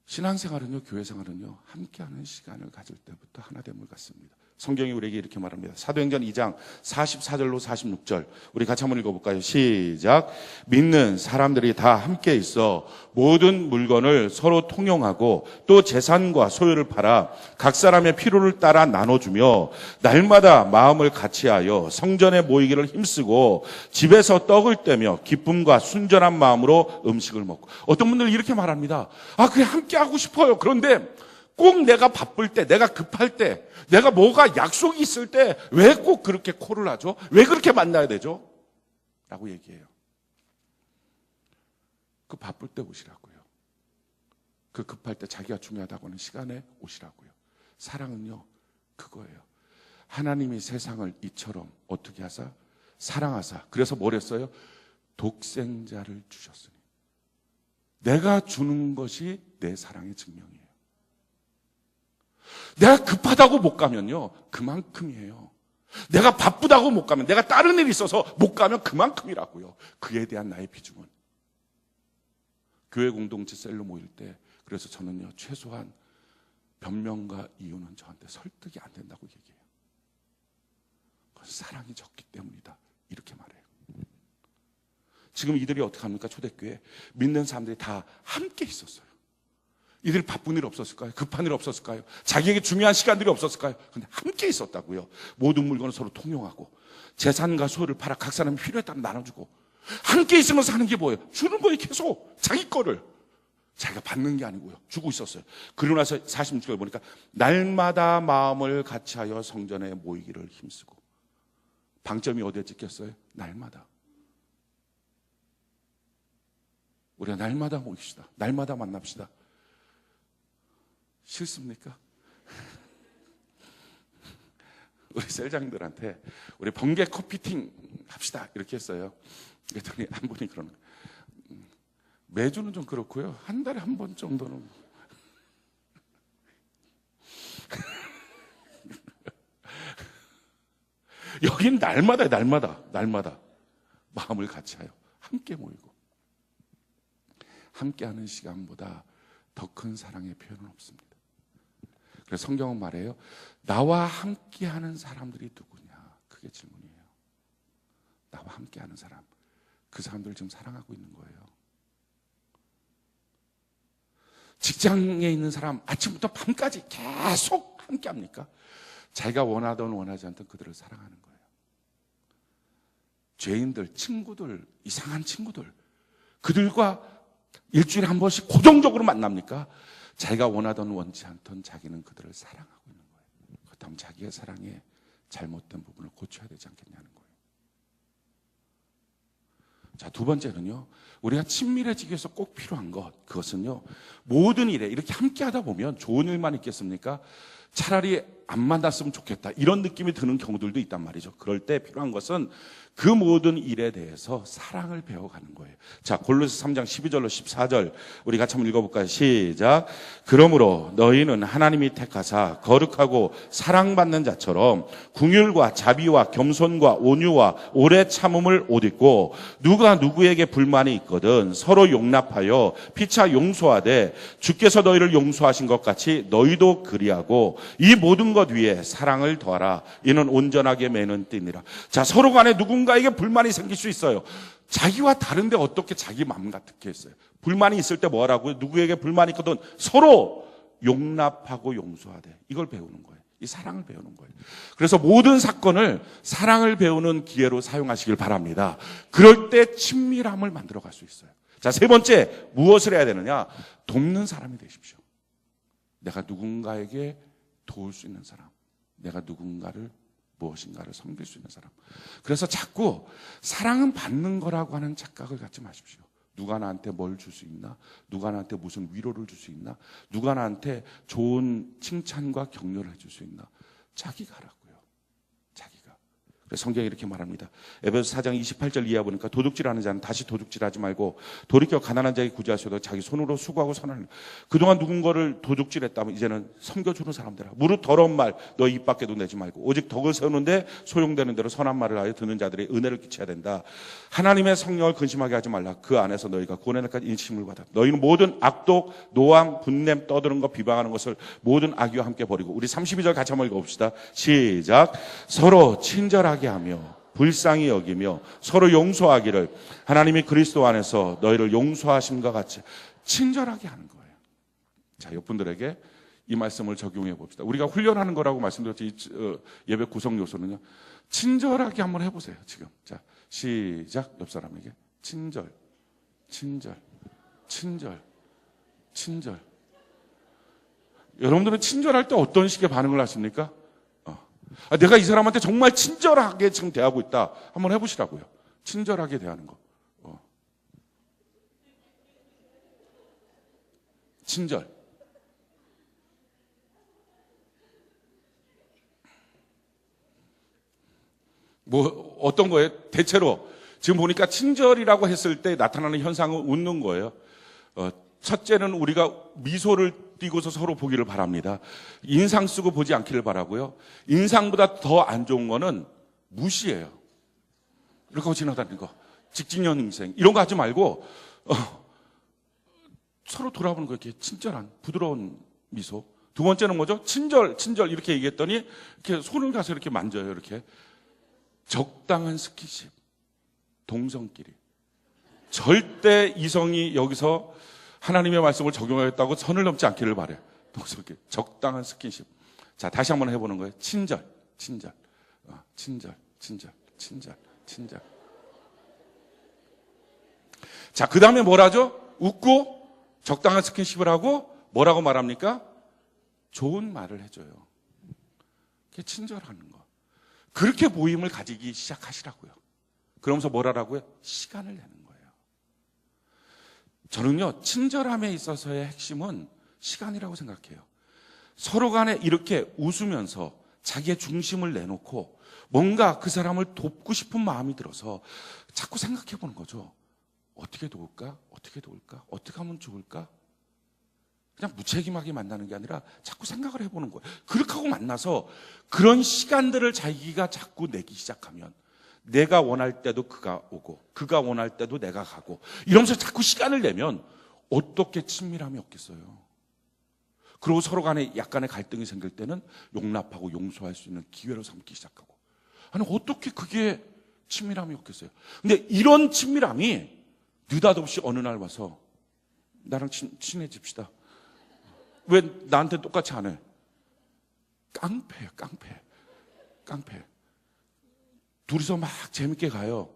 신앙생활은요, 교회생활은요, 함께하는 시간을 가질 때부터 하나됨을 갖습니다. 성경이 우리에게 이렇게 말합니다. 사도행전 2장 44절로 46절 우리 같이 한번 읽어볼까요? 시작. 믿는 사람들이 다 함께 있어 모든 물건을 서로 통용하고 또 재산과 소유를 팔아 각 사람의 필요를 따라 나눠주며 날마다 마음을 같이하여 성전에 모이기를 힘쓰고 집에서 떡을 떼며 기쁨과 순전한 마음으로 음식을 먹고. 어떤 분들은 이렇게 말합니다. 그래 함께 하고 싶어요. 그런데 꼭 내가 바쁠 때, 내가 급할 때, 내가 뭐가 약속이 있을 때 왜 꼭 그렇게 콜을 하죠? 왜 그렇게 만나야 되죠? 라고 얘기해요. 그 바쁠 때 오시라고요. 그 급할 때 자기가 중요하다고 하는 시간에 오시라고요. 사랑은요, 그거예요. 하나님이 세상을 이처럼 어떻게 하사? 사랑하사. 그래서 뭘 했어요? 독생자를 주셨으니. 내가 주는 것이 내 사랑의 증명이에요. 내가 급하다고 못 가면요, 그만큼이에요. 내가 바쁘다고 못 가면, 내가 다른 일이 있어서 못 가면 그만큼이라고요. 그에 대한 나의 비중은. 교회 공동체 셀로 모일 때, 그래서 저는요, 최소한 변명과 이유는 저한테 설득이 안 된다고 얘기해요. 그건 사랑이 적기 때문이다, 이렇게 말해요. 지금 이들이 어떻게 합니까? 초대교회 믿는 사람들이 다 함께 있었어요. 이들이 바쁜 일 없었을까요? 급한 일 없었을까요? 자기에게 중요한 시간들이 없었을까요? 근데 함께 있었다고요. 모든 물건을 서로 통용하고 재산과 소유를 팔아 각 사람이 필요에 따라 나눠주고, 함께 있으면서 하는 게 뭐예요? 주는 거예요. 계속 자기 거를. 자기가 받는 게 아니고요, 주고 있었어요. 그러고 나서 46절 보니까 날마다 마음을 같이하여 성전에 모이기를 힘쓰고. 방점이 어디에 찍혔어요? 날마다. 우리가 날마다 모입시다. 날마다 만납시다. 싫습니까? 우리 셀장들한테 우리 번개 커피팅 합시다 이렇게 했어요. 그랬더니 한 분이 그러는 거예요. 매주는 좀 그렇고요, 한 달에 한 번 정도는. 여긴 날마다요. 날마다 마음을 같이하여 함께 모이고. 함께하는 시간보다 더 큰 사랑의 표현은 없습니다. 그래서 성경은 말해요, 나와 함께하는 사람들이 누구냐, 그게 질문이에요. 나와 함께하는 사람, 그 사람들을 지금 사랑하고 있는 거예요. 직장에 있는 사람 아침부터 밤까지 계속 함께합니까? 자기가 원하든 원하지 않든 그들을 사랑하는 거예요. 죄인들, 친구들, 이상한 친구들, 그들과 일주일에 한 번씩 고정적으로 만납니까? 자기가 원하든 원치 않든 자기는 그들을 사랑하고 있는 거예요. 그렇다면 자기의 사랑에 잘못된 부분을 고쳐야 되지 않겠냐는 거예요. 자, 두 번째는요, 우리가 친밀해지기 위해서 꼭 필요한 것, 그것은요, 모든 일에 이렇게 함께 하다 보면 좋은 일만 있겠습니까? 차라리 안 만났으면 좋겠다, 이런 느낌이 드는 경우들도 있단 말이죠. 그럴 때 필요한 것은 그 모든 일에 대해서 사랑을 배워가는 거예요. 자, 골로새 3장 12절로 14절 우리 같이 한번 읽어볼까요? 시작. 그러므로 너희는 하나님이 택하사 거룩하고 사랑받는 자처럼 긍휼과 자비와 겸손과 온유와 오래 참음을 옷 입고, 누가 누구에게 불만이 있거든 서로 용납하여 피차 용서하되 주께서 너희를 용서하신 것 같이 너희도 그리하고 이 모든 것 위에 사랑을 더하라. 이는 온전하게 매는 띠니라. 자, 서로 간에 누군가에게 불만이 생길 수 있어요. 자기와 다른데 어떻게 자기 마음 같게 했어요? 불만이 있을 때 뭐라고요? 누구에게 불만이 있거든 서로 용납하고 용서하되. 이걸 배우는 거예요. 이 사랑을 배우는 거예요. 그래서 모든 사건을 사랑을 배우는 기회로 사용하시길 바랍니다. 그럴 때 친밀함을 만들어 갈 수 있어요. 자, 세 번째, 무엇을 해야 되느냐? 돕는 사람이 되십시오. 내가 누군가에게 도울 수 있는 사람, 내가 누군가를 무엇인가를 섬길 수 있는 사람. 그래서 자꾸 사랑은 받는 거라고 하는 착각을 갖지 마십시오. 누가 나한테 뭘 줄 수 있나? 누가 나한테 무슨 위로를 줄 수 있나? 누가 나한테 좋은 칭찬과 격려를 해줄 수 있나? 자기가 하라고요. 자기가. 그래서 성경이 이렇게 말합니다. 에베소 4장 28절 이하 보니까 도둑질하는 자는 다시 도둑질하지 말고 돌이켜 가난한 자에게 구제하셔도 자기 손으로 수고하고 선하는. 그동안 누군가를 도둑질했다면 이제는 섬겨주는 사람들아, 무릇 더러운 말 너 입 밖에도 내지 말고 오직 덕을 세우는데 소용되는 대로 선한 말을 하여 듣는 자들의 은혜를 끼쳐야 된다. 하나님의 성령을 근심하게 하지 말라. 그 안에서 너희가 고난에까지 인침을 받아. 너희는 모든 악독, 노함, 분냄, 떠드는 것, 비방하는 것을 모든 악의와 함께 버리고. 우리 32절 같이 한번 읽어봅시다. 시작. 서로 친절하게 하며 불쌍히 여기며 서로 용서하기를 하나님이 그리스도 안에서 너희를 용서하심과 같이 친절하게 하는 거예요. 자, 옆분들에게 이 말씀을 적용해 봅시다. 우리가 훈련하는 거라고 말씀드렸지, 예배 구성 요소는요, 친절하게 한번 해보세요. 지금. 자, 시작. 옆 사람에게 친절, 친절, 친절, 친절. 여러분들은 친절할 때 어떤 식의 반응을 하십니까? 내가 이 사람한테 정말 친절하게 지금 대하고 있다. 한번 해보시라고요. 친절하게 대하는 거. 친절. 뭐 어떤 거예요? 대체로 지금 보니까 친절이라고 했을 때 나타나는 현상은 웃는 거예요. 첫째는 우리가 미소를 띄고서 서로 보기를 바랍니다. 인상 쓰고 보지 않기를 바라고요. 인상보다 더 안 좋은 거는 무시예요. 이렇게 하고 지나다니는 거. 직진년 인생 이런 거 하지 말고 서로 돌아보는 거. 이렇게 친절한 부드러운 미소. 두 번째는 뭐죠? 친절 이렇게 얘기했더니 이렇게 손을 가서 이렇게 만져요. 이렇게 적당한 스킨십. 동성끼리. 절대 이성이 여기서 하나님의 말씀을 적용하겠다고 선을 넘지 않기를 바래요. 동성끼리. 적당한 스킨십. 자, 다시 한번 해보는 거예요. 친절. 자, 그 다음에 뭘 하죠? 웃고 적당한 스킨십을 하고 뭐라고 말합니까? 좋은 말을 해줘요. 그게 친절하는 거. 그렇게 모임을 가지기 시작하시라고요. 그러면서 뭘 하라고요? 시간을 내는 거예요. 저는요, 친절함에 있어서의 핵심은 시간이라고 생각해요. 서로 간에 이렇게 웃으면서 자기의 중심을 내놓고 뭔가 그 사람을 돕고 싶은 마음이 들어서 자꾸 생각해 보는 거죠. 어떻게 도울까? 어떻게 하면 좋을까? 그냥 무책임하게 만나는 게 아니라 자꾸 생각을 해보는 거예요. 그렇게 하고 만나서 그런 시간들을 자기가 자꾸 내기 시작하면 내가 원할 때도 그가 오고 그가 원할 때도 내가 가고 이러면서 자꾸 시간을 내면 어떻게 친밀함이 없겠어요. 그리고 서로 간에 약간의 갈등이 생길 때는 용납하고 용서할 수 있는 기회로 삼기 시작하고. 아니 어떻게 그게 친밀함이 없겠어요. 근데 이런 친밀함이 느닷없이 어느 날 와서 나랑 친해집시다. 왜 나한테 똑같이 안 해? 깡패예요, 깡패. 둘이서 막 재밌게 가요.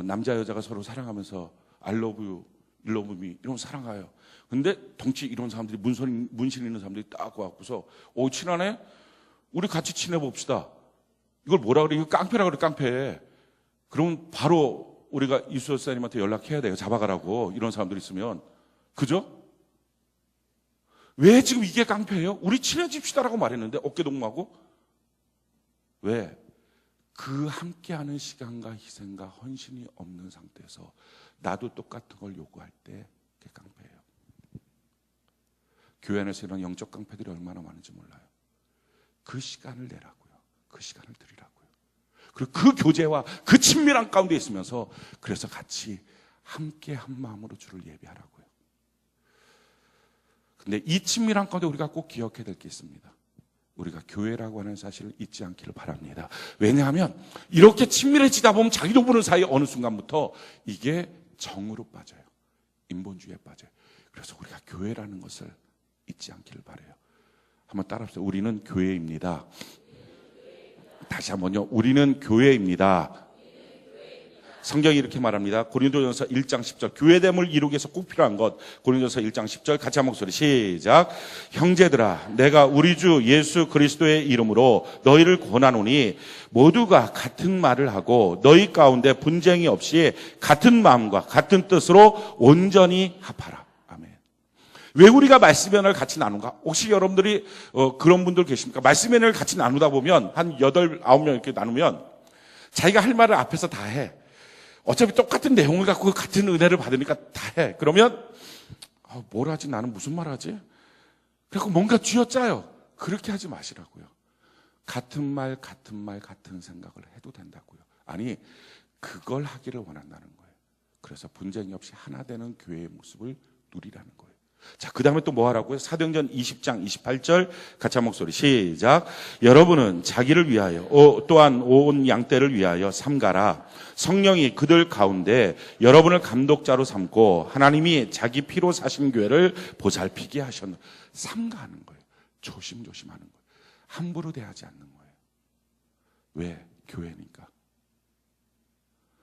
남자 여자가 서로 사랑하면서 I love you, you love me 이런 사랑가요. 근데 덩치 이런 사람들이 문신 있는 사람들이 딱 와갖고서 친하네? 우리 같이 친해봅시다. 이걸 뭐라 그래? 이거 깡패라 그래, 깡패. 그럼 바로 우리가 이수 목사님한테 연락해야 돼요. 잡아가라고. 이런 사람들 있으면. 그죠? 왜 지금 이게 깡패예요? 우리 친해집시다라고 말했는데 어깨동무하고. 왜? 그 함께하는 시간과 희생과 헌신이 없는 상태에서 나도 똑같은 걸 요구할 때 그게 깡패예요. 교회 안에서 이런 영적 깡패들이 얼마나 많은지 몰라요. 그 시간을 내라고요. 그 시간을 드리라고요. 그리고 그 교제와 그 친밀한 가운데 있으면서 그래서 같이 함께 한 마음으로 주를 예배하라고요. 근데 이 친밀한 가운데 우리가 꼭 기억해야 될 게 있습니다. 우리가 교회라고 하는 사실을 잊지 않기를 바랍니다. 왜냐하면 이렇게 친밀해지다 보면 자기도 모르는 사이에 어느 순간부터 이게 정으로 빠져요. 인본주의에 빠져요. 그래서 우리가 교회라는 것을 잊지 않기를 바라요. 한번 따라합시다. 우리는 교회입니다. 다시 한번요. 우리는 교회입니다. 성경이 이렇게 말합니다. 고린도전서 1장 10절. 교회됨을 이루기 위해서 꼭 필요한 것. 고린도전서 1장 10절 같이 한 목소리 시작. 형제들아 내가 우리 주 예수 그리스도의 이름으로 너희를 권하노니 모두가 같은 말을 하고 너희 가운데 분쟁이 없이 같은 마음과 같은 뜻으로 온전히 합하라. 아멘. 왜 우리가 말씀의 은혜를 같이 나누는가? 혹시 여러분들이 그런 분들 계십니까? 말씀의 은혜를 같이 나누다 보면 한 8, 9명 이렇게 나누면 자기가 할 말을 앞에서 다 해. 어차피 똑같은 내용을 갖고 같은 은혜를 받으니까 다 해. 그러면 뭘 하지? 나는 무슨 말 하지? 그래서 뭔가 쥐어짜요. 그렇게 하지 마시라고요. 같은 말, 같은 생각을 해도 된다고요. 아니 그걸 하기를 원한다는 거예요. 그래서 분쟁이 없이 하나 되는 교회의 모습을 누리라는 거예요. 자, 그 다음에 또 뭐 하라고요? 사도행전 20장 28절 같이 한 목소리 시작. 여러분은 자기를 위하여 또한 온 양떼를 위하여 삼가라. 성령이 그들 가운데 여러분을 감독자로 삼고 하나님이 자기 피로 사신 교회를 보살피게 하셨는. 삼가하는 거예요. 조심조심하는 거예요. 함부로 대하지 않는 거예요. 왜? 교회니까.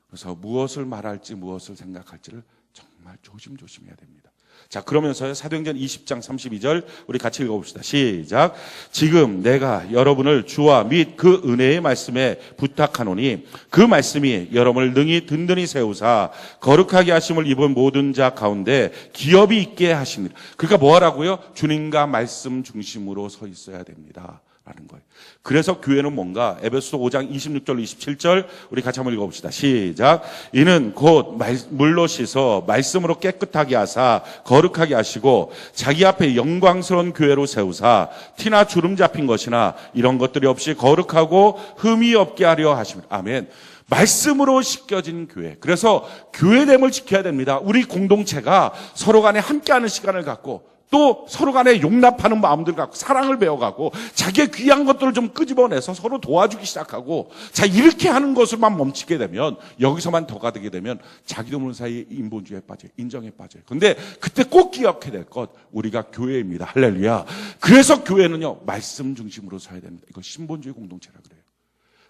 그래서 무엇을 말할지 무엇을 생각할지를 정말 조심조심해야 됩니다. 자, 그러면서요, 사도행전 20장 32절 우리 같이 읽어봅시다. 시작. 지금 내가 여러분을 주와 및 그 은혜의 말씀에 부탁하노니 그 말씀이 여러분을 능히 든든히 세우사 거룩하게 하심을 입은 모든 자 가운데 기업이 있게 하십니다. 그러니까 뭐 하라고요? 주님과 말씀 중심으로 서 있어야 됩니다. 라는 거예요. 그래서 교회는 뭔가 에베소서 5장 26절 27절 우리 같이 한번 읽어봅시다. 시작. 이는 곧 물로 씻어 말씀으로 깨끗하게 하사 거룩하게 하시고 자기 앞에 영광스러운 교회로 세우사 티나 주름 잡힌 것이나 이런 것들이 없이 거룩하고 흠이 없게 하려 하십니다. 아멘. 말씀으로 씻겨진 교회. 그래서 교회됨을 지켜야 됩니다. 우리 공동체가 서로 간에 함께하는 시간을 갖고 또 서로 간에 용납하는 마음들 갖고 사랑을 배워가고 자기의 귀한 것들을 좀 끄집어내서 서로 도와주기 시작하고, 자, 이렇게 하는 것을만 멈추게 되면, 여기서만 더 가득게 되면 자기도 모르는 사이에 인본주의에 빠져요. 인정에 빠져요. 근데 그때 꼭 기억해야 될 것, 우리가 교회입니다. 할렐루야. 그래서 교회는요, 말씀 중심으로 서야 됩니다. 이거 신본주의 공동체라 그래요.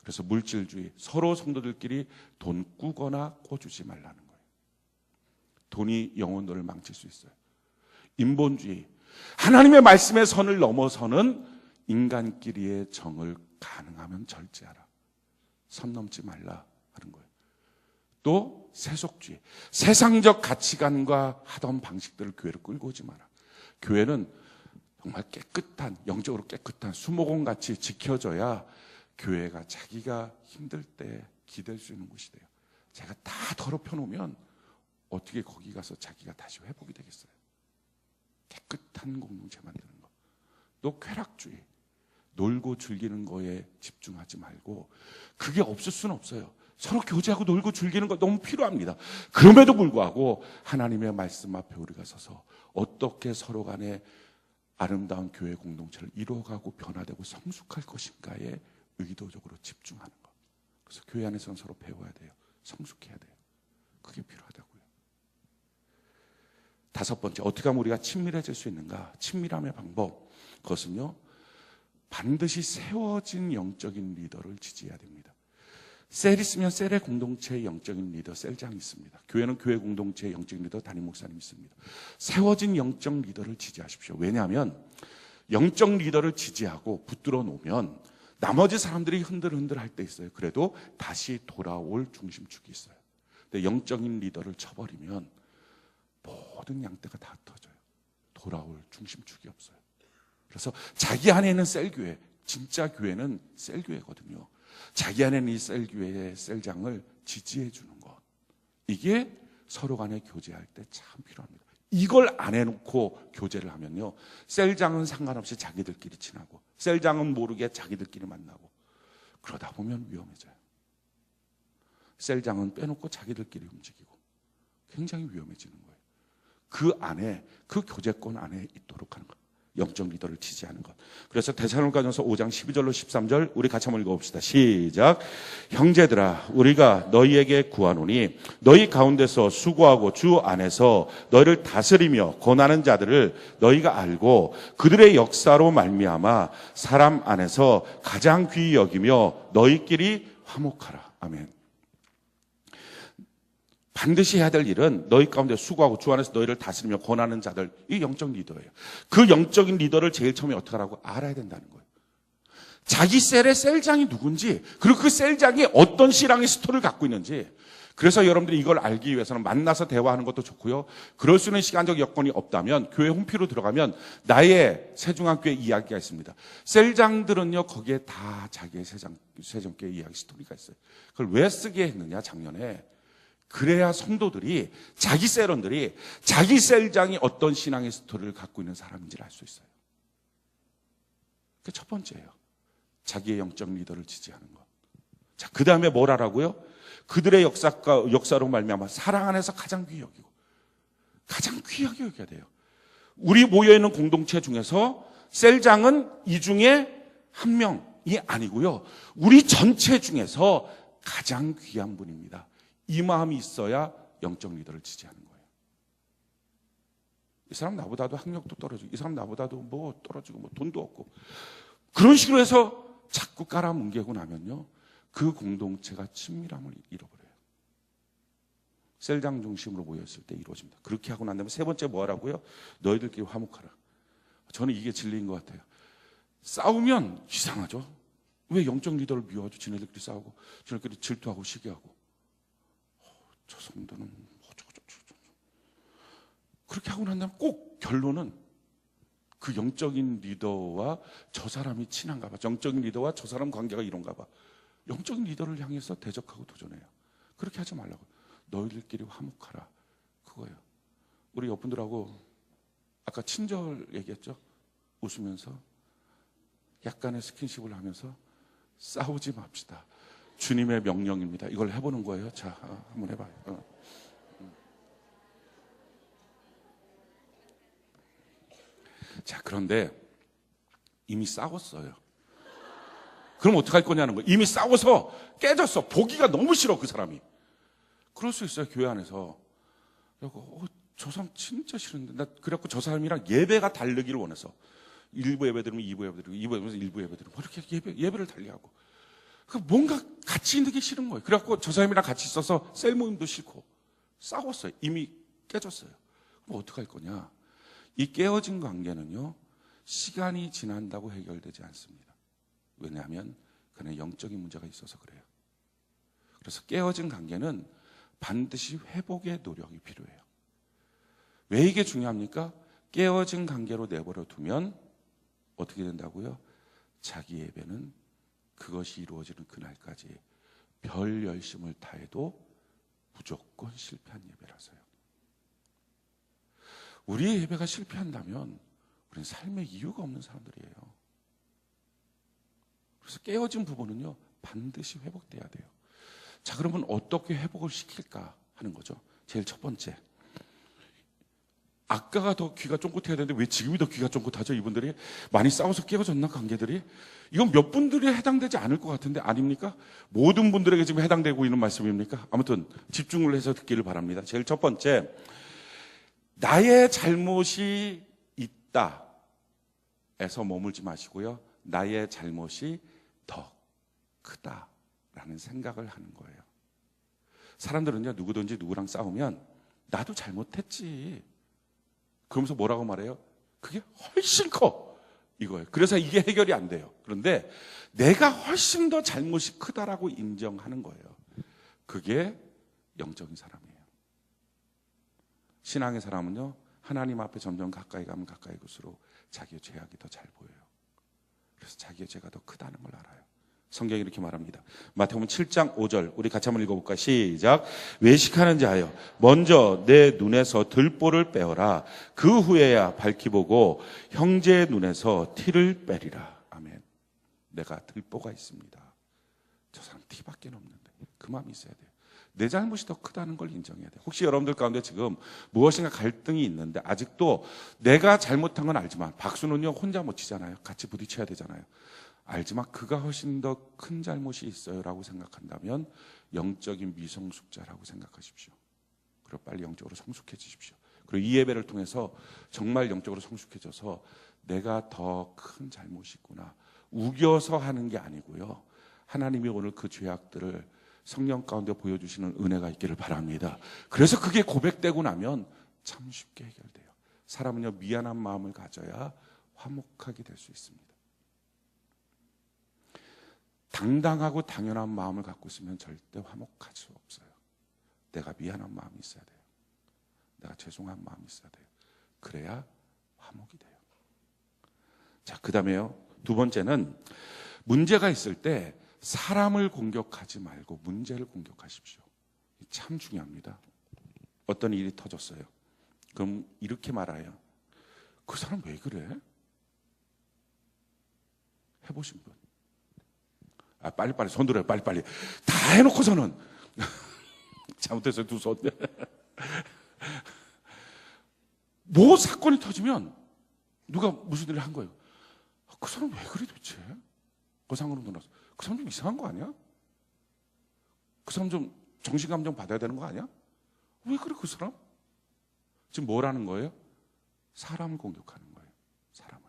그래서 물질주의, 서로 성도들끼리 돈 꾸거나 꿔주지 말라는 거예요. 돈이 영혼들을 망칠 수 있어요. 인본주의, 하나님의 말씀의 선을 넘어서는 인간끼리의 정을 가능하면 절제하라. 선 넘지 말라 하는 거예요. 또 세속주의, 세상적 가치관과 하던 방식들을 교회로 끌고 오지 마라. 교회는 정말 깨끗한, 영적으로 깨끗한 수목원같이 지켜져야 교회가 자기가 힘들 때 기댈 수 있는 곳이 돼요. 제가 다 더럽혀 놓으면 어떻게 거기 가서 자기가 다시 회복이 되겠어요? 깨끗한 공동체 만드는 것. 또 쾌락주의, 놀고 즐기는 거에 집중하지 말고, 그게 없을 수는 없어요. 서로 교제하고 놀고 즐기는 거 너무 필요합니다. 그럼에도 불구하고 하나님의 말씀 앞에 우리가 서서 어떻게 서로 간에 아름다운 교회 공동체를 이루어가고 변화되고 성숙할 것인가에 의도적으로 집중하는 것. 그래서 교회 안에서는 서로 배워야 돼요. 성숙해야 돼요. 그게 필요하다고요. 다섯 번째, 어떻게 하면 우리가 친밀해질 수 있는가? 친밀함의 방법. 그것은요, 반드시 세워진 영적인 리더를 지지해야 됩니다. 셀 있으면 셀의 공동체의 영적인 리더, 셀장이 있습니다. 교회는 교회 공동체의 영적인 리더, 담임 목사님 있습니다. 세워진 영적 리더를 지지하십시오. 왜냐하면 영적 리더를 지지하고 붙들어 놓으면 나머지 사람들이 흔들흔들 할 때 있어요. 그래도 다시 돌아올 중심축이 있어요. 근데 영적인 리더를 쳐버리면 모든 양떼가 다 흩어져요. 돌아올 중심축이 없어요. 그래서 자기 안에 있는 셀교회, 진짜 교회는 셀교회거든요. 자기 안에 있는 이 셀교회의 셀장을 지지해 주는 것, 이게 서로 간에 교제할 때 참 필요합니다. 이걸 안 해놓고 교제를 하면요, 셀장은 상관없이 자기들끼리 친하고 셀장은 모르게 자기들끼리 만나고, 그러다 보면 위험해져요. 셀장은 빼놓고 자기들끼리 움직이고 굉장히 위험해지는 거예요. 그 안에, 그 교제권 안에 있도록 하는 것, 영적 리더를 지지하는 것. 그래서 데살로니가전서 5장 12절로 13절 우리 같이 한번 읽어봅시다. 시작. 형제들아, 우리가 너희에게 구하노니 너희 가운데서 수고하고 주 안에서 너희를 다스리며 권하는 자들을 너희가 알고 그들의 역사로 말미암아 사람 안에서 가장 귀히 여기며 너희끼리 화목하라. 아멘. 반드시 해야 될 일은 너희 가운데 수고하고 주 안에서 너희를 다스리며 권하는 자들, 이 영적 리더예요. 그 영적인 리더를 제일 처음에 어떻게 하라고? 알아야 된다는 거예요. 자기 셀의 셀장이 누군지, 그리고 그 셀장이 어떤 신앙의 스토리를 갖고 있는지. 그래서 여러분들이 이걸 알기 위해서는 만나서 대화하는 것도 좋고요, 그럴 수 있는 시간적 여건이 없다면 교회 홈피로 들어가면 나의 세중학교의 이야기가 있습니다. 셀장들은요, 거기에 다 자기의 세종교회 이야기 스토리가 있어요. 그걸 왜 쓰게 했느냐, 작년에. 그래야 성도들이, 자기 셀원들이 자기 셀장이 어떤 신앙의 스토리를 갖고 있는 사람인지를 알 수 있어요. 그게 첫 번째예요. 자기의 영적 리더를 지지하는 것. 자, 그 다음에 뭘 하라고요? 그들의 역사로 말미암아 사랑 안에서 가장 귀히 여기고, 가장 귀하게 여겨야 돼요. 우리 모여있는 공동체 중에서 셀장은 이 중에 한 명이 아니고요, 우리 전체 중에서 가장 귀한 분입니다. 이 마음이 있어야 영적 리더를 지지하는 거예요. 이 사람 나보다도 학력도 떨어지고, 이 사람 나보다도 뭐 떨어지고, 뭐 돈도 없고, 그런 식으로 해서 자꾸 깔아뭉개고 나면요, 그 공동체가 친밀함을 잃어버려요. 셀장 중심으로 모였을 때 이루어집니다. 그렇게 하고 난 다음에 세 번째 뭐 하라고요? 너희들끼리 화목하라. 저는 이게 진리인 것 같아요. 싸우면 이상하죠. 왜 영적 리더를 미워하죠? 지네들끼리 싸우고 지네들끼리 질투하고 시기하고 저 성도는 어쩌고저쩌고 그렇게 하고 난 다음에 꼭 결론은 그 영적인 리더와 저 사람이 친한가 봐. 영적인 리더와 저 사람 관계가 이런가 봐. 영적인 리더를 향해서 대적하고 도전해요. 그렇게 하지 말라고. 너희들끼리 화목하라. 그거예요. 우리 옆분들하고 아까 친절 얘기했죠? 웃으면서 약간의 스킨십을 하면서 싸우지 맙시다. 주님의 명령입니다. 이걸 해보는 거예요. 자, 한번 해봐요. 자, 그런데 이미 싸웠어요. 그럼 어떡할 거냐는 거예요. 이미 싸워서 깨졌어. 보기가 너무 싫어, 그 사람이. 그럴 수 있어요, 교회 안에서. 그래서 저 사람 진짜 싫은데. 나 그래갖고 저 사람이랑 예배가 다르기를 원해서. 1부 예배 들으면 2부 예배 들으면 2부 예배 들으면 1부 예배 들으면 이렇게 예배를 달리하고. 뭔가 같이 있는 게 싫은 거예요. 그래갖고 저 사람이랑 같이 있어서 셀 모임도 싫고 싸웠어요. 이미 깨졌어요. 그럼 어떡할 거냐. 이 깨어진 관계는요, 시간이 지난다고 해결되지 않습니다. 왜냐하면 그는 영적인 문제가 있어서 그래요. 그래서 깨어진 관계는 반드시 회복의 노력이 필요해요. 왜 이게 중요합니까? 깨어진 관계로 내버려 두면 어떻게 된다고요? 자기 예배는 그것이 이루어지는 그날까지 별 열심을 다해도 무조건 실패한 예배라서요. 우리의 예배가 실패한다면 우리는 삶의 이유가 없는 사람들이에요. 그래서 깨어진 부분은요, 반드시 회복돼야 돼요. 자, 그러면 어떻게 회복을 시킬까 하는 거죠. 제일 첫 번째, 아까가 더 귀가 쫑긋해야 되는데 왜 지금이 더 귀가 쫑긋하죠? 이분들이 많이 싸워서 깨어졌나, 관계들이? 이건 몇 분들이 해당되지 않을 것 같은데 아닙니까? 모든 분들에게 지금 해당되고 있는 말씀입니까? 아무튼 집중을 해서 듣기를 바랍니다. 제일 첫 번째, 나의 잘못이 있다 에서 머물지 마시고요, 나의 잘못이 더 크다라는 생각을 하는 거예요. 사람들은요, 누구든지 누구랑 싸우면 나도 잘못했지 그러면서 뭐라고 말해요? 그게 훨씬 커, 이거예요. 그래서 이게 해결이 안 돼요. 그런데 내가 훨씬 더 잘못이 크다라고 인정하는 거예요. 그게 영적인 사람이에요. 신앙의 사람은요, 하나님 앞에 점점 가까이 가면 가까이 갈수록 자기의 죄악이 더 잘 보여요. 그래서 자기의 죄가 더 크다는 걸 알아요. 성경이 이렇게 말합니다. 마태복음 7장 5절 우리 같이 한번 읽어볼까요? 시작. 외식하는 자여, 먼저 내 눈에서 들보를 빼어라. 그 후에야 밝히 보고 형제의 눈에서 티를 빼리라. 아멘. 내가 들보가 있습니다. 저 사람 티밖에 없는데 그 마음이 있어야 돼요. 내 잘못이 더 크다는 걸 인정해야 돼요. 혹시 여러분들 가운데 지금 무엇인가 갈등이 있는데 아직도 내가 잘못한 건 알지만 박수는요 혼자 못 치잖아요. 같이 부딪혀야 되잖아요. 알지만 그가 훨씬 더 큰 잘못이 있어요라고 생각한다면 영적인 미성숙자라고 생각하십시오. 그리고 빨리 영적으로 성숙해지십시오. 그리고 이 예배를 통해서 정말 영적으로 성숙해져서 내가 더 큰 잘못이 있구나 우겨서 하는 게 아니고요, 하나님이 오늘 그 죄악들을 성령 가운데 보여주시는 은혜가 있기를 바랍니다. 그래서 그게 고백되고 나면 참 쉽게 해결돼요. 사람은요, 미안한 마음을 가져야 화목하게 될 수 있습니다. 당당하고 당연한 마음을 갖고 있으면 절대 화목할 수 없어요. 내가 미안한 마음이 있어야 돼요. 내가 죄송한 마음이 있어야 돼요. 그래야 화목이 돼요. 자, 그 다음에요, 두 번째는 문제가 있을 때 사람을 공격하지 말고 문제를 공격하십시오. 참 중요합니다. 어떤 일이 터졌어요. 그럼 이렇게 말해요. 그 사람 왜 그래? 해보신 분? 빨리빨리 손 들어요. 빨리빨리. 다 해놓고서는 잘못했어요. 두 손. 뭐 사건이 터지면 누가 무슨 일을 한 거예요. 그 사람 왜 그래 도대체? 거상으로 놀아서. 그 사람 좀 이상한 거 아니야? 그 사람 좀 정신감정 받아야 되는 거 아니야? 왜 그래 그 사람? 지금 뭐라는 거예요? 사람을 공격하는 거예요. 사람을.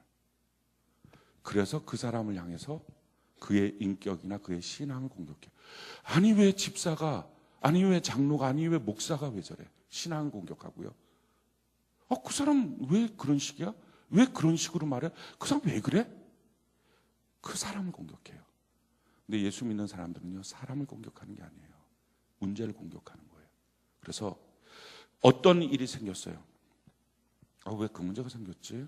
그래서 그 사람을 향해서 그의 인격이나 그의 신앙을 공격해요. 아니 왜 집사가 아니 왜 장로가, 아니 왜 목사가 왜 저래? 신앙 공격하고요. 그 사람 왜 그런 식이야? 왜 그런 식으로 말해? 그 사람 왜 그래? 그 사람을 공격해요. 근데 예수 믿는 사람들은요, 사람을 공격하는 게 아니에요. 문제를 공격하는 거예요. 그래서 어떤 일이 생겼어요. 왜 그 문제가 생겼지?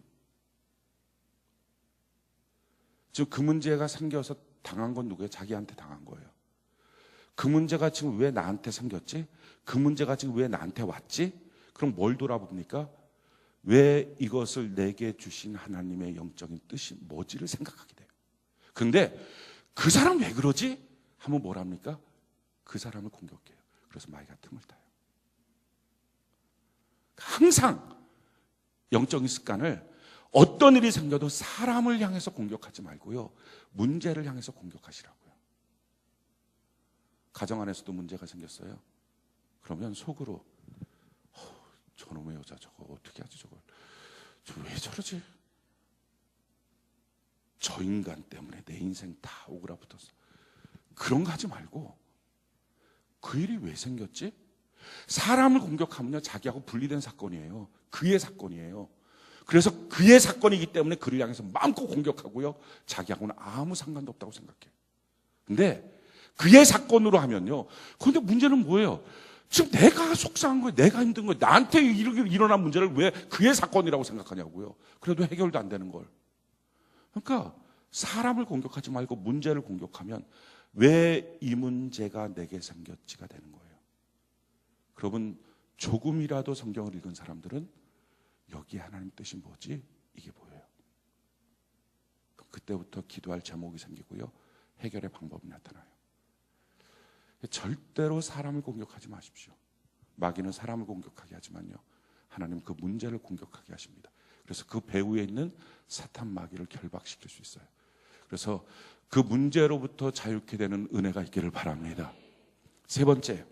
지금 그 문제가 생겨서 당한 건 누구예요? 자기한테 당한 거예요. 그 문제가 지금 왜 나한테 생겼지? 그 문제가 지금 왜 나한테 왔지? 그럼 뭘 돌아봅니까? 왜 이것을 내게 주신 하나님의 영적인 뜻이 뭐지를 생각하게 돼요. 근데 그 사람 왜 그러지? 하면 뭘 합니까? 그 사람을 공격해요. 그래서 마귀가 틈을 타요. 항상 영적인 습관을 어떤 일이 생겨도 사람을 향해서 공격하지 말고요, 문제를 향해서 공격하시라고요. 가정 안에서도 문제가 생겼어요. 그러면 속으로 저놈의 여자 저거 어떻게 하지, 저걸 저 왜 저러지, 저 인간 때문에 내 인생 다 오그라붙었어. 그런 거 하지 말고 그 일이 왜 생겼지? 사람을 공격하면요, 자기하고 분리된 사건이에요. 그의 사건이에요. 그래서 그의 사건이기 때문에 그를 향해서 마음껏 공격하고요, 자기하고는 아무 상관도 없다고 생각해요. 근데 그의 사건으로 하면요, 그런데 문제는 뭐예요? 지금 내가 속상한 거예요. 내가 힘든 거예요. 나한테 이렇게 일어난 문제를 왜 그의 사건이라고 생각하냐고요. 그래도 해결도 안 되는 걸. 그러니까 사람을 공격하지 말고 문제를 공격하면 왜 이 문제가 내게 생겼지가 되는 거예요. 여러분, 조금이라도 성경을 읽은 사람들은 여기 하나님 뜻이 뭐지? 이게 보여요. 그때부터 기도할 제목이 생기고요, 해결의 방법이 나타나요. 절대로 사람을 공격하지 마십시오. 마귀는 사람을 공격하게 하지만요, 하나님 그 문제를 공격하게 하십니다. 그래서 그 배후에 있는 사탄 마귀를 결박시킬 수 있어요. 그래서 그 문제로부터 자유케 되는 은혜가 있기를 바랍니다. 세 번째는요,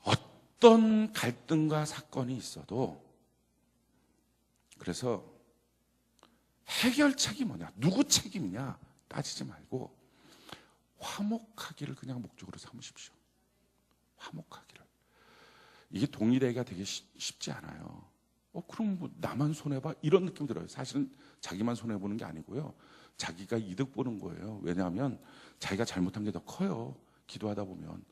어떤 갈등과 사건이 있어도, 그래서 해결책이 뭐냐, 누구 책임이냐 따지지 말고 화목하기를 그냥 목적으로 삼으십시오. 화목하기를. 이게 동의되기가 되게 쉽지 않아요. 그럼 뭐 나만 손해봐? 이런 느낌 들어요. 사실은 자기만 손해보는 게 아니고요, 자기가 이득 보는 거예요. 왜냐하면 자기가 잘못한 게 더 커요, 기도하다 보면.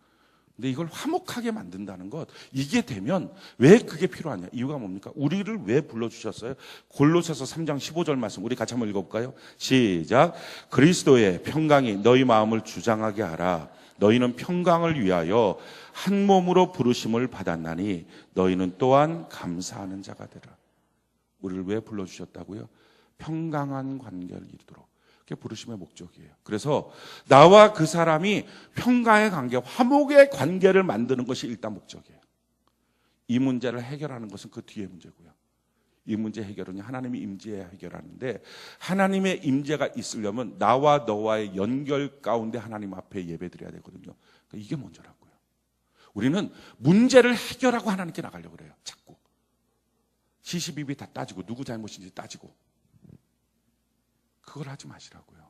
근데 이걸 화목하게 만든다는 것, 이게 되면 왜 그게 필요하냐? 이유가 뭡니까? 우리를 왜 불러주셨어요? 골로새서 3장 15절 말씀 우리 같이 한번 읽어볼까요? 시작. 그리스도의 평강이 너희 마음을 주장하게 하라. 너희는 평강을 위하여 한 몸으로 부르심을 받았나니 너희는 또한 감사하는 자가 되라. 우리를 왜 불러주셨다고요? 평강한 관계를 이루도록. 그게 부르심의 목적이에요. 그래서 나와 그 사람이 평강의 관계, 화목의 관계를 만드는 것이 일단 목적이에요. 이 문제를 해결하는 것은 그 뒤의 문제고요. 이 문제 해결은 하나님이 임재해야 해결하는데, 하나님의 임재가 있으려면 나와 너와의 연결 가운데 하나님 앞에 예배드려야 되거든요. 그러니까 이게 먼저라고요. 우리는 문제를 해결하고 하나님께 나가려고 그래요. 자꾸 시시비비 다 따지고 누구 잘못인지 따지고, 그걸 하지 마시라고요.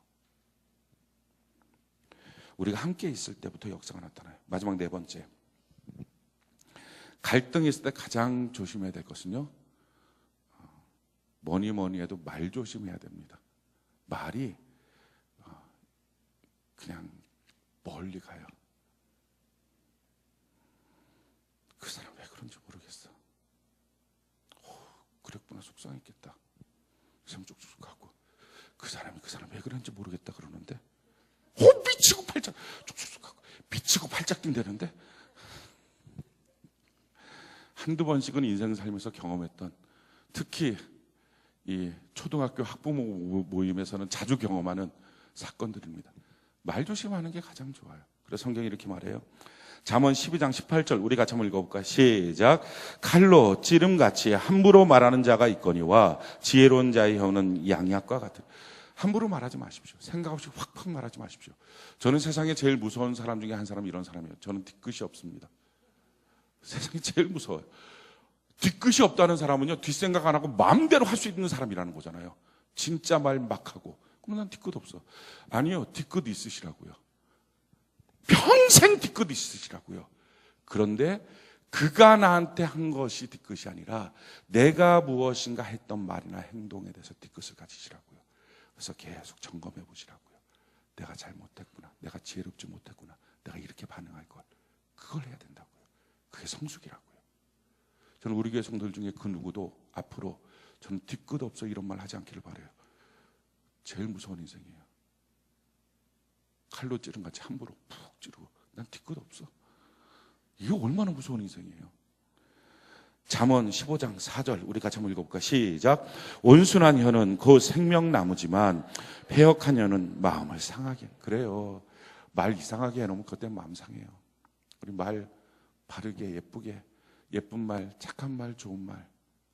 우리가 함께 있을 때부터 역사가 나타나요. 마지막 네 번째, 갈등이 있을 때 가장 조심해야 될 것은요, 뭐니 해도 말 조심해야 됩니다. 말이 그냥 멀리 가요. 그 사람 왜 그런지 모르겠어. 그랬구나, 속상했겠다. 그 사람 쭉쭉 가고, 그 사람이 그 사람 왜 그런지 모르겠다 그러는데, 미치고 팔짝 쭉쭉 가고, 미치고 팔짝 뛴다는데, 한두 번씩은 인생 살면서 경험했던, 특히 이 초등학교 학부모 모임에서는 자주 경험하는 사건들입니다. 말 조심하는 게 가장 좋아요. 그래서 성경이 이렇게 말해요. 잠언 12장 18절 우리 같이 한번 읽어볼까요? 시작. 칼로 찌름같이 함부로 말하는 자가 있거니와 지혜로운 자의 혀는 양약과 같은. 함부로 말하지 마십시오. 생각 없이 확 말하지 마십시오. 저는 세상에 제일 무서운 사람 중에 한 사람이 이런 사람이에요. 저는 뒤끝이 없습니다. 세상에 제일 무서워요. 뒤끝이 없다는 사람은요, 뒷생각 안 하고 마음대로 할 수 있는 사람이라는 거잖아요. 진짜 말 막 하고 그럼 난 뒤끝 없어. 아니요, 뒤끝 있으시라고요. 평생 뒤끝 있으시라고요. 그런데 그가 나한테 한 것이 뒤끝이 아니라 내가 무엇인가 했던 말이나 행동에 대해서 뒤끝을 가지시라고요. 그래서 계속 점검해 보시라고요. 내가 잘못했구나. 내가 지혜롭지 못했구나. 내가 이렇게 반응할 걸. 그걸 해야 된다고요. 그게 성숙이라고요. 저는 우리 교회 성도들 중에 그 누구도 앞으로 저는 뒤끝 없어 이런 말 하지 않기를 바라요. 제일 무서운 인생이에요. 칼로 찌른 같이 함부로 푹 찌르고 난 뒤끝 없어. 이거 얼마나 무서운 인생이에요. 잠언 15장 4절 우리 같이 한번 읽어볼까? 시작. 온순한 혀는 그 생명나무지만 패역한 혀는 마음을 상하게. 그래요. 말 이상하게 해놓으면 그때 마음 상해요. 우리 말 바르게 예쁘게 예쁜 말, 착한 말, 좋은 말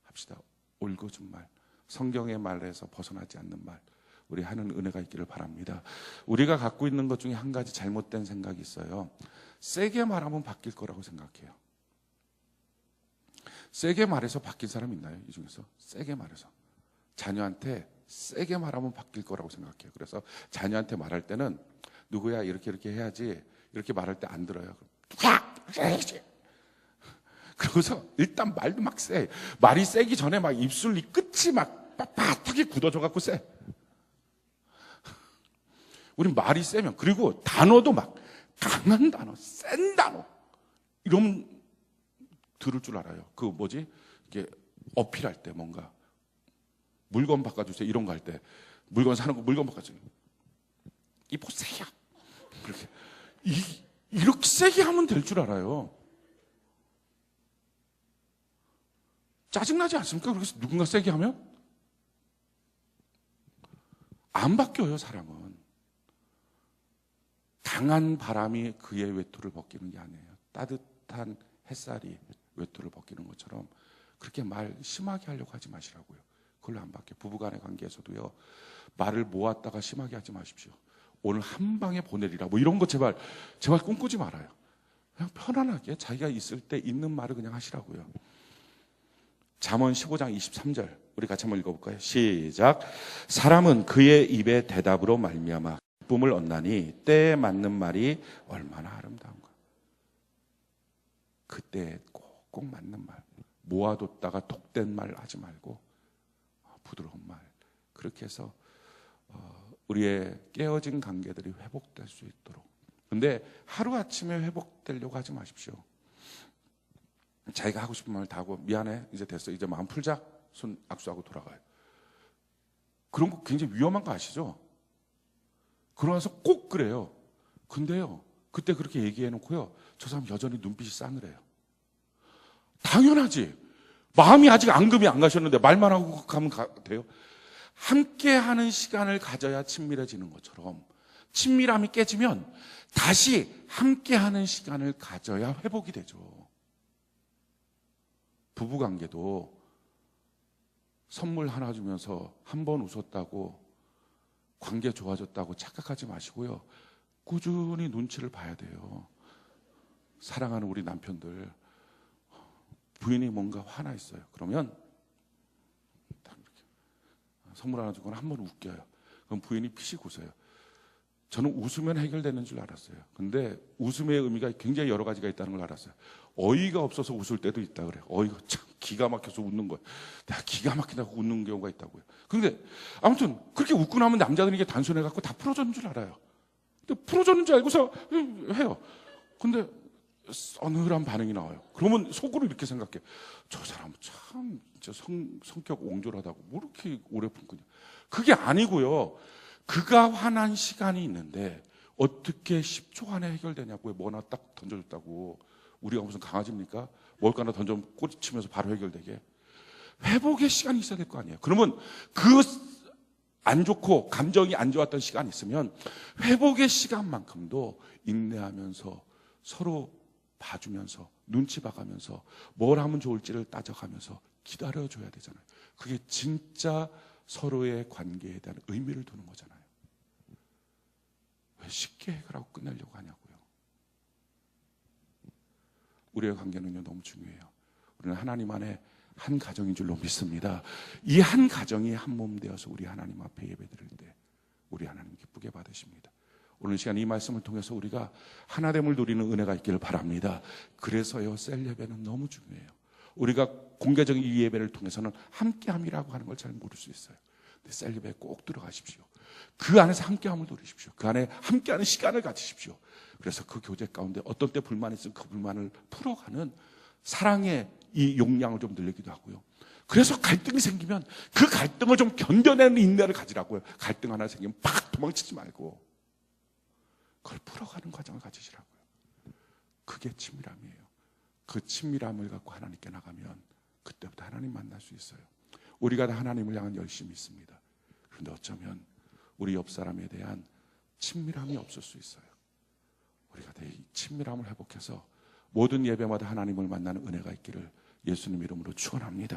합시다. 올곧은 말, 성경의 말에서 벗어나지 않는 말 우리 하는 은혜가 있기를 바랍니다. 우리가 갖고 있는 것 중에 한 가지 잘못된 생각이 있어요. 세게 말하면 바뀔 거라고 생각해요. 세게 말해서 바뀐 사람 있나요? 이 중에서 세게 말해서 자녀한테 세게 말하면 바뀔 거라고 생각해요. 그래서 자녀한테 말할 때는 누구야 이렇게 해야지 이렇게 말할 때 안 들어요. 그러고서 일단 말도 막 세. 말이 세기 전에 막 입술 이 끝이 막 빳빳하게 굳어져 갖고 세. 우리 말이 세면 그리고 단어도 막 강한 단어, 센 단어 이러면 들을 줄 알아요. 그 뭐지? 이게 어필할 때 뭔가 물건 바꿔주세요 이런 거 할 때 물건 사는 거 물건 바꿔주세요. 이 보세요. 그렇게 이렇게 세게 하면 될 줄 알아요. 짜증나지 않습니까? 그래서 누군가 세게 하면 안 바뀌어요. 사람은 강한 바람이 그의 외투를 벗기는 게 아니에요. 따뜻한 햇살이 외투를 벗기는 것처럼 그렇게 말 심하게 하려고 하지 마시라고요. 그걸로 안 바뀌어요. 부부간의 관계에서도요. 말을 모았다가 심하게 하지 마십시오. 오늘 한 방에 보내리라 뭐 이런 거 제발 꿈꾸지 말아요. 그냥 편안하게 자기가 있을 때 있는 말을 그냥 하시라고요. 잠언 15장 23절 우리 같이 한번 읽어볼까요? 시작. 사람은 그의 입의 대답으로 말미암아 기쁨을 얻나니 때에 맞는 말이 얼마나 아름다운가. 그때에 꼭 맞는 말, 모아뒀다가 독된 말 하지 말고 부드러운 말. 그렇게 해서 우리의 깨어진 관계들이 회복될 수 있도록. 근데 하루아침에 회복되려고 하지 마십시오. 자기가 하고 싶은 말 다 하고 미안해 이제 됐어 이제 마음 풀자 손 악수하고 돌아가요. 그런 거 굉장히 위험한 거 아시죠? 그러면서 꼭 그래요. 근데요 그때 그렇게 얘기해 놓고요 저 사람 여전히 눈빛이 싸늘해요. 당연하지. 마음이 아직 앙금이 안 가셨는데 말만 하고 가면 돼요? 함께하는 시간을 가져야 친밀해지는 것처럼 친밀함이 깨지면 다시 함께하는 시간을 가져야 회복이 되죠. 부부관계도 선물 하나 주면서 한 번 웃었다고 관계 좋아졌다고 착각하지 마시고요. 꾸준히 눈치를 봐야 돼요. 사랑하는 우리 남편들 부인이 뭔가 화나 있어요. 그러면 딱 이렇게 선물 하나 주거나 한 번 웃겨요. 그럼 부인이 피식 웃어요. 저는 웃으면 해결되는 줄 알았어요. 근데 웃음의 의미가 굉장히 여러 가지가 있다는 걸 알았어요. 어이가 없어서 웃을 때도 있다 그래요. 어이가 참 기가 막혀서 웃는 거예요. 내가 기가 막히다고 웃는 경우가 있다고요. 근데 아무튼 그렇게 웃고 나면 남자들이 이게 단순해갖고 다 풀어졌는 줄 알아요. 근데 풀어졌는 줄 알고서 해요. 근데 서늘한 반응이 나와요. 그러면 속으로 이렇게 생각해요. 저 사람 참 진짜 성격 옹졸하다고 뭐 이렇게 오래 품거냐. 그게 아니고요. 그가 화난 시간이 있는데 어떻게 10초 안에 해결되냐고요. 뭐 하나 딱 던져줬다고. 우리가 무슨 강아지입니까? 먹을 거 하나 던져 꼬리치면서 바로 해결되게. 회복의 시간이 있어야 될 거 아니에요. 그러면 그 안 좋고 감정이 안 좋았던 시간이 있으면 회복의 시간만큼도 인내하면서 서로 봐주면서 눈치 봐가면서 뭘 하면 좋을지를 따져가면서 기다려줘야 되잖아요. 그게 진짜 서로의 관계에 대한 의미를 두는 거잖아요. 왜 쉽게 해결하고 끝내려고 하냐고요. 우리의 관계는요 너무 중요해요. 우리는 하나님 안에 한 가정인 줄로 믿습니다. 이 한 가정이 한 몸 되어서 우리 하나님 앞에 예배 드릴 때 우리 하나님 기쁘게 받으십니다. 오늘 시간 이 말씀을 통해서 우리가 하나됨을 누리는 은혜가 있기를 바랍니다. 그래서요, 셀 예배는 너무 중요해요. 우리가 공개적인 이 예배를 통해서는 함께함이라고 하는 걸 잘 모를 수 있어요. 근데 셀 예배에 꼭 들어가십시오. 그 안에서 함께함을 누리십시오. 그 안에 함께하는 시간을 가지십시오. 그래서 그 교제 가운데 어떤 때 불만이 있으면 그 불만을 풀어가는 사랑의 이 용량을 좀 늘리기도 하고요. 그래서 갈등이 생기면 그 갈등을 좀 견뎌내는 인내를 가지라고요. 갈등 하나 생기면 팍 도망치지 말고 그걸 풀어가는 과정을 가지시라고요. 그게 친밀함이에요. 그 친밀함을 갖고 하나님께 나가면 그때부터 하나님 만날 수 있어요. 우리가 다 하나님을 향한 열심이 있습니다. 그런데 어쩌면 우리 옆 사람에 대한 친밀함이 없을 수 있어요. 우리가 이 친밀함을 회복해서 모든 예배마다 하나님을 만나는 은혜가 있기를 예수님 이름으로 축원합니다.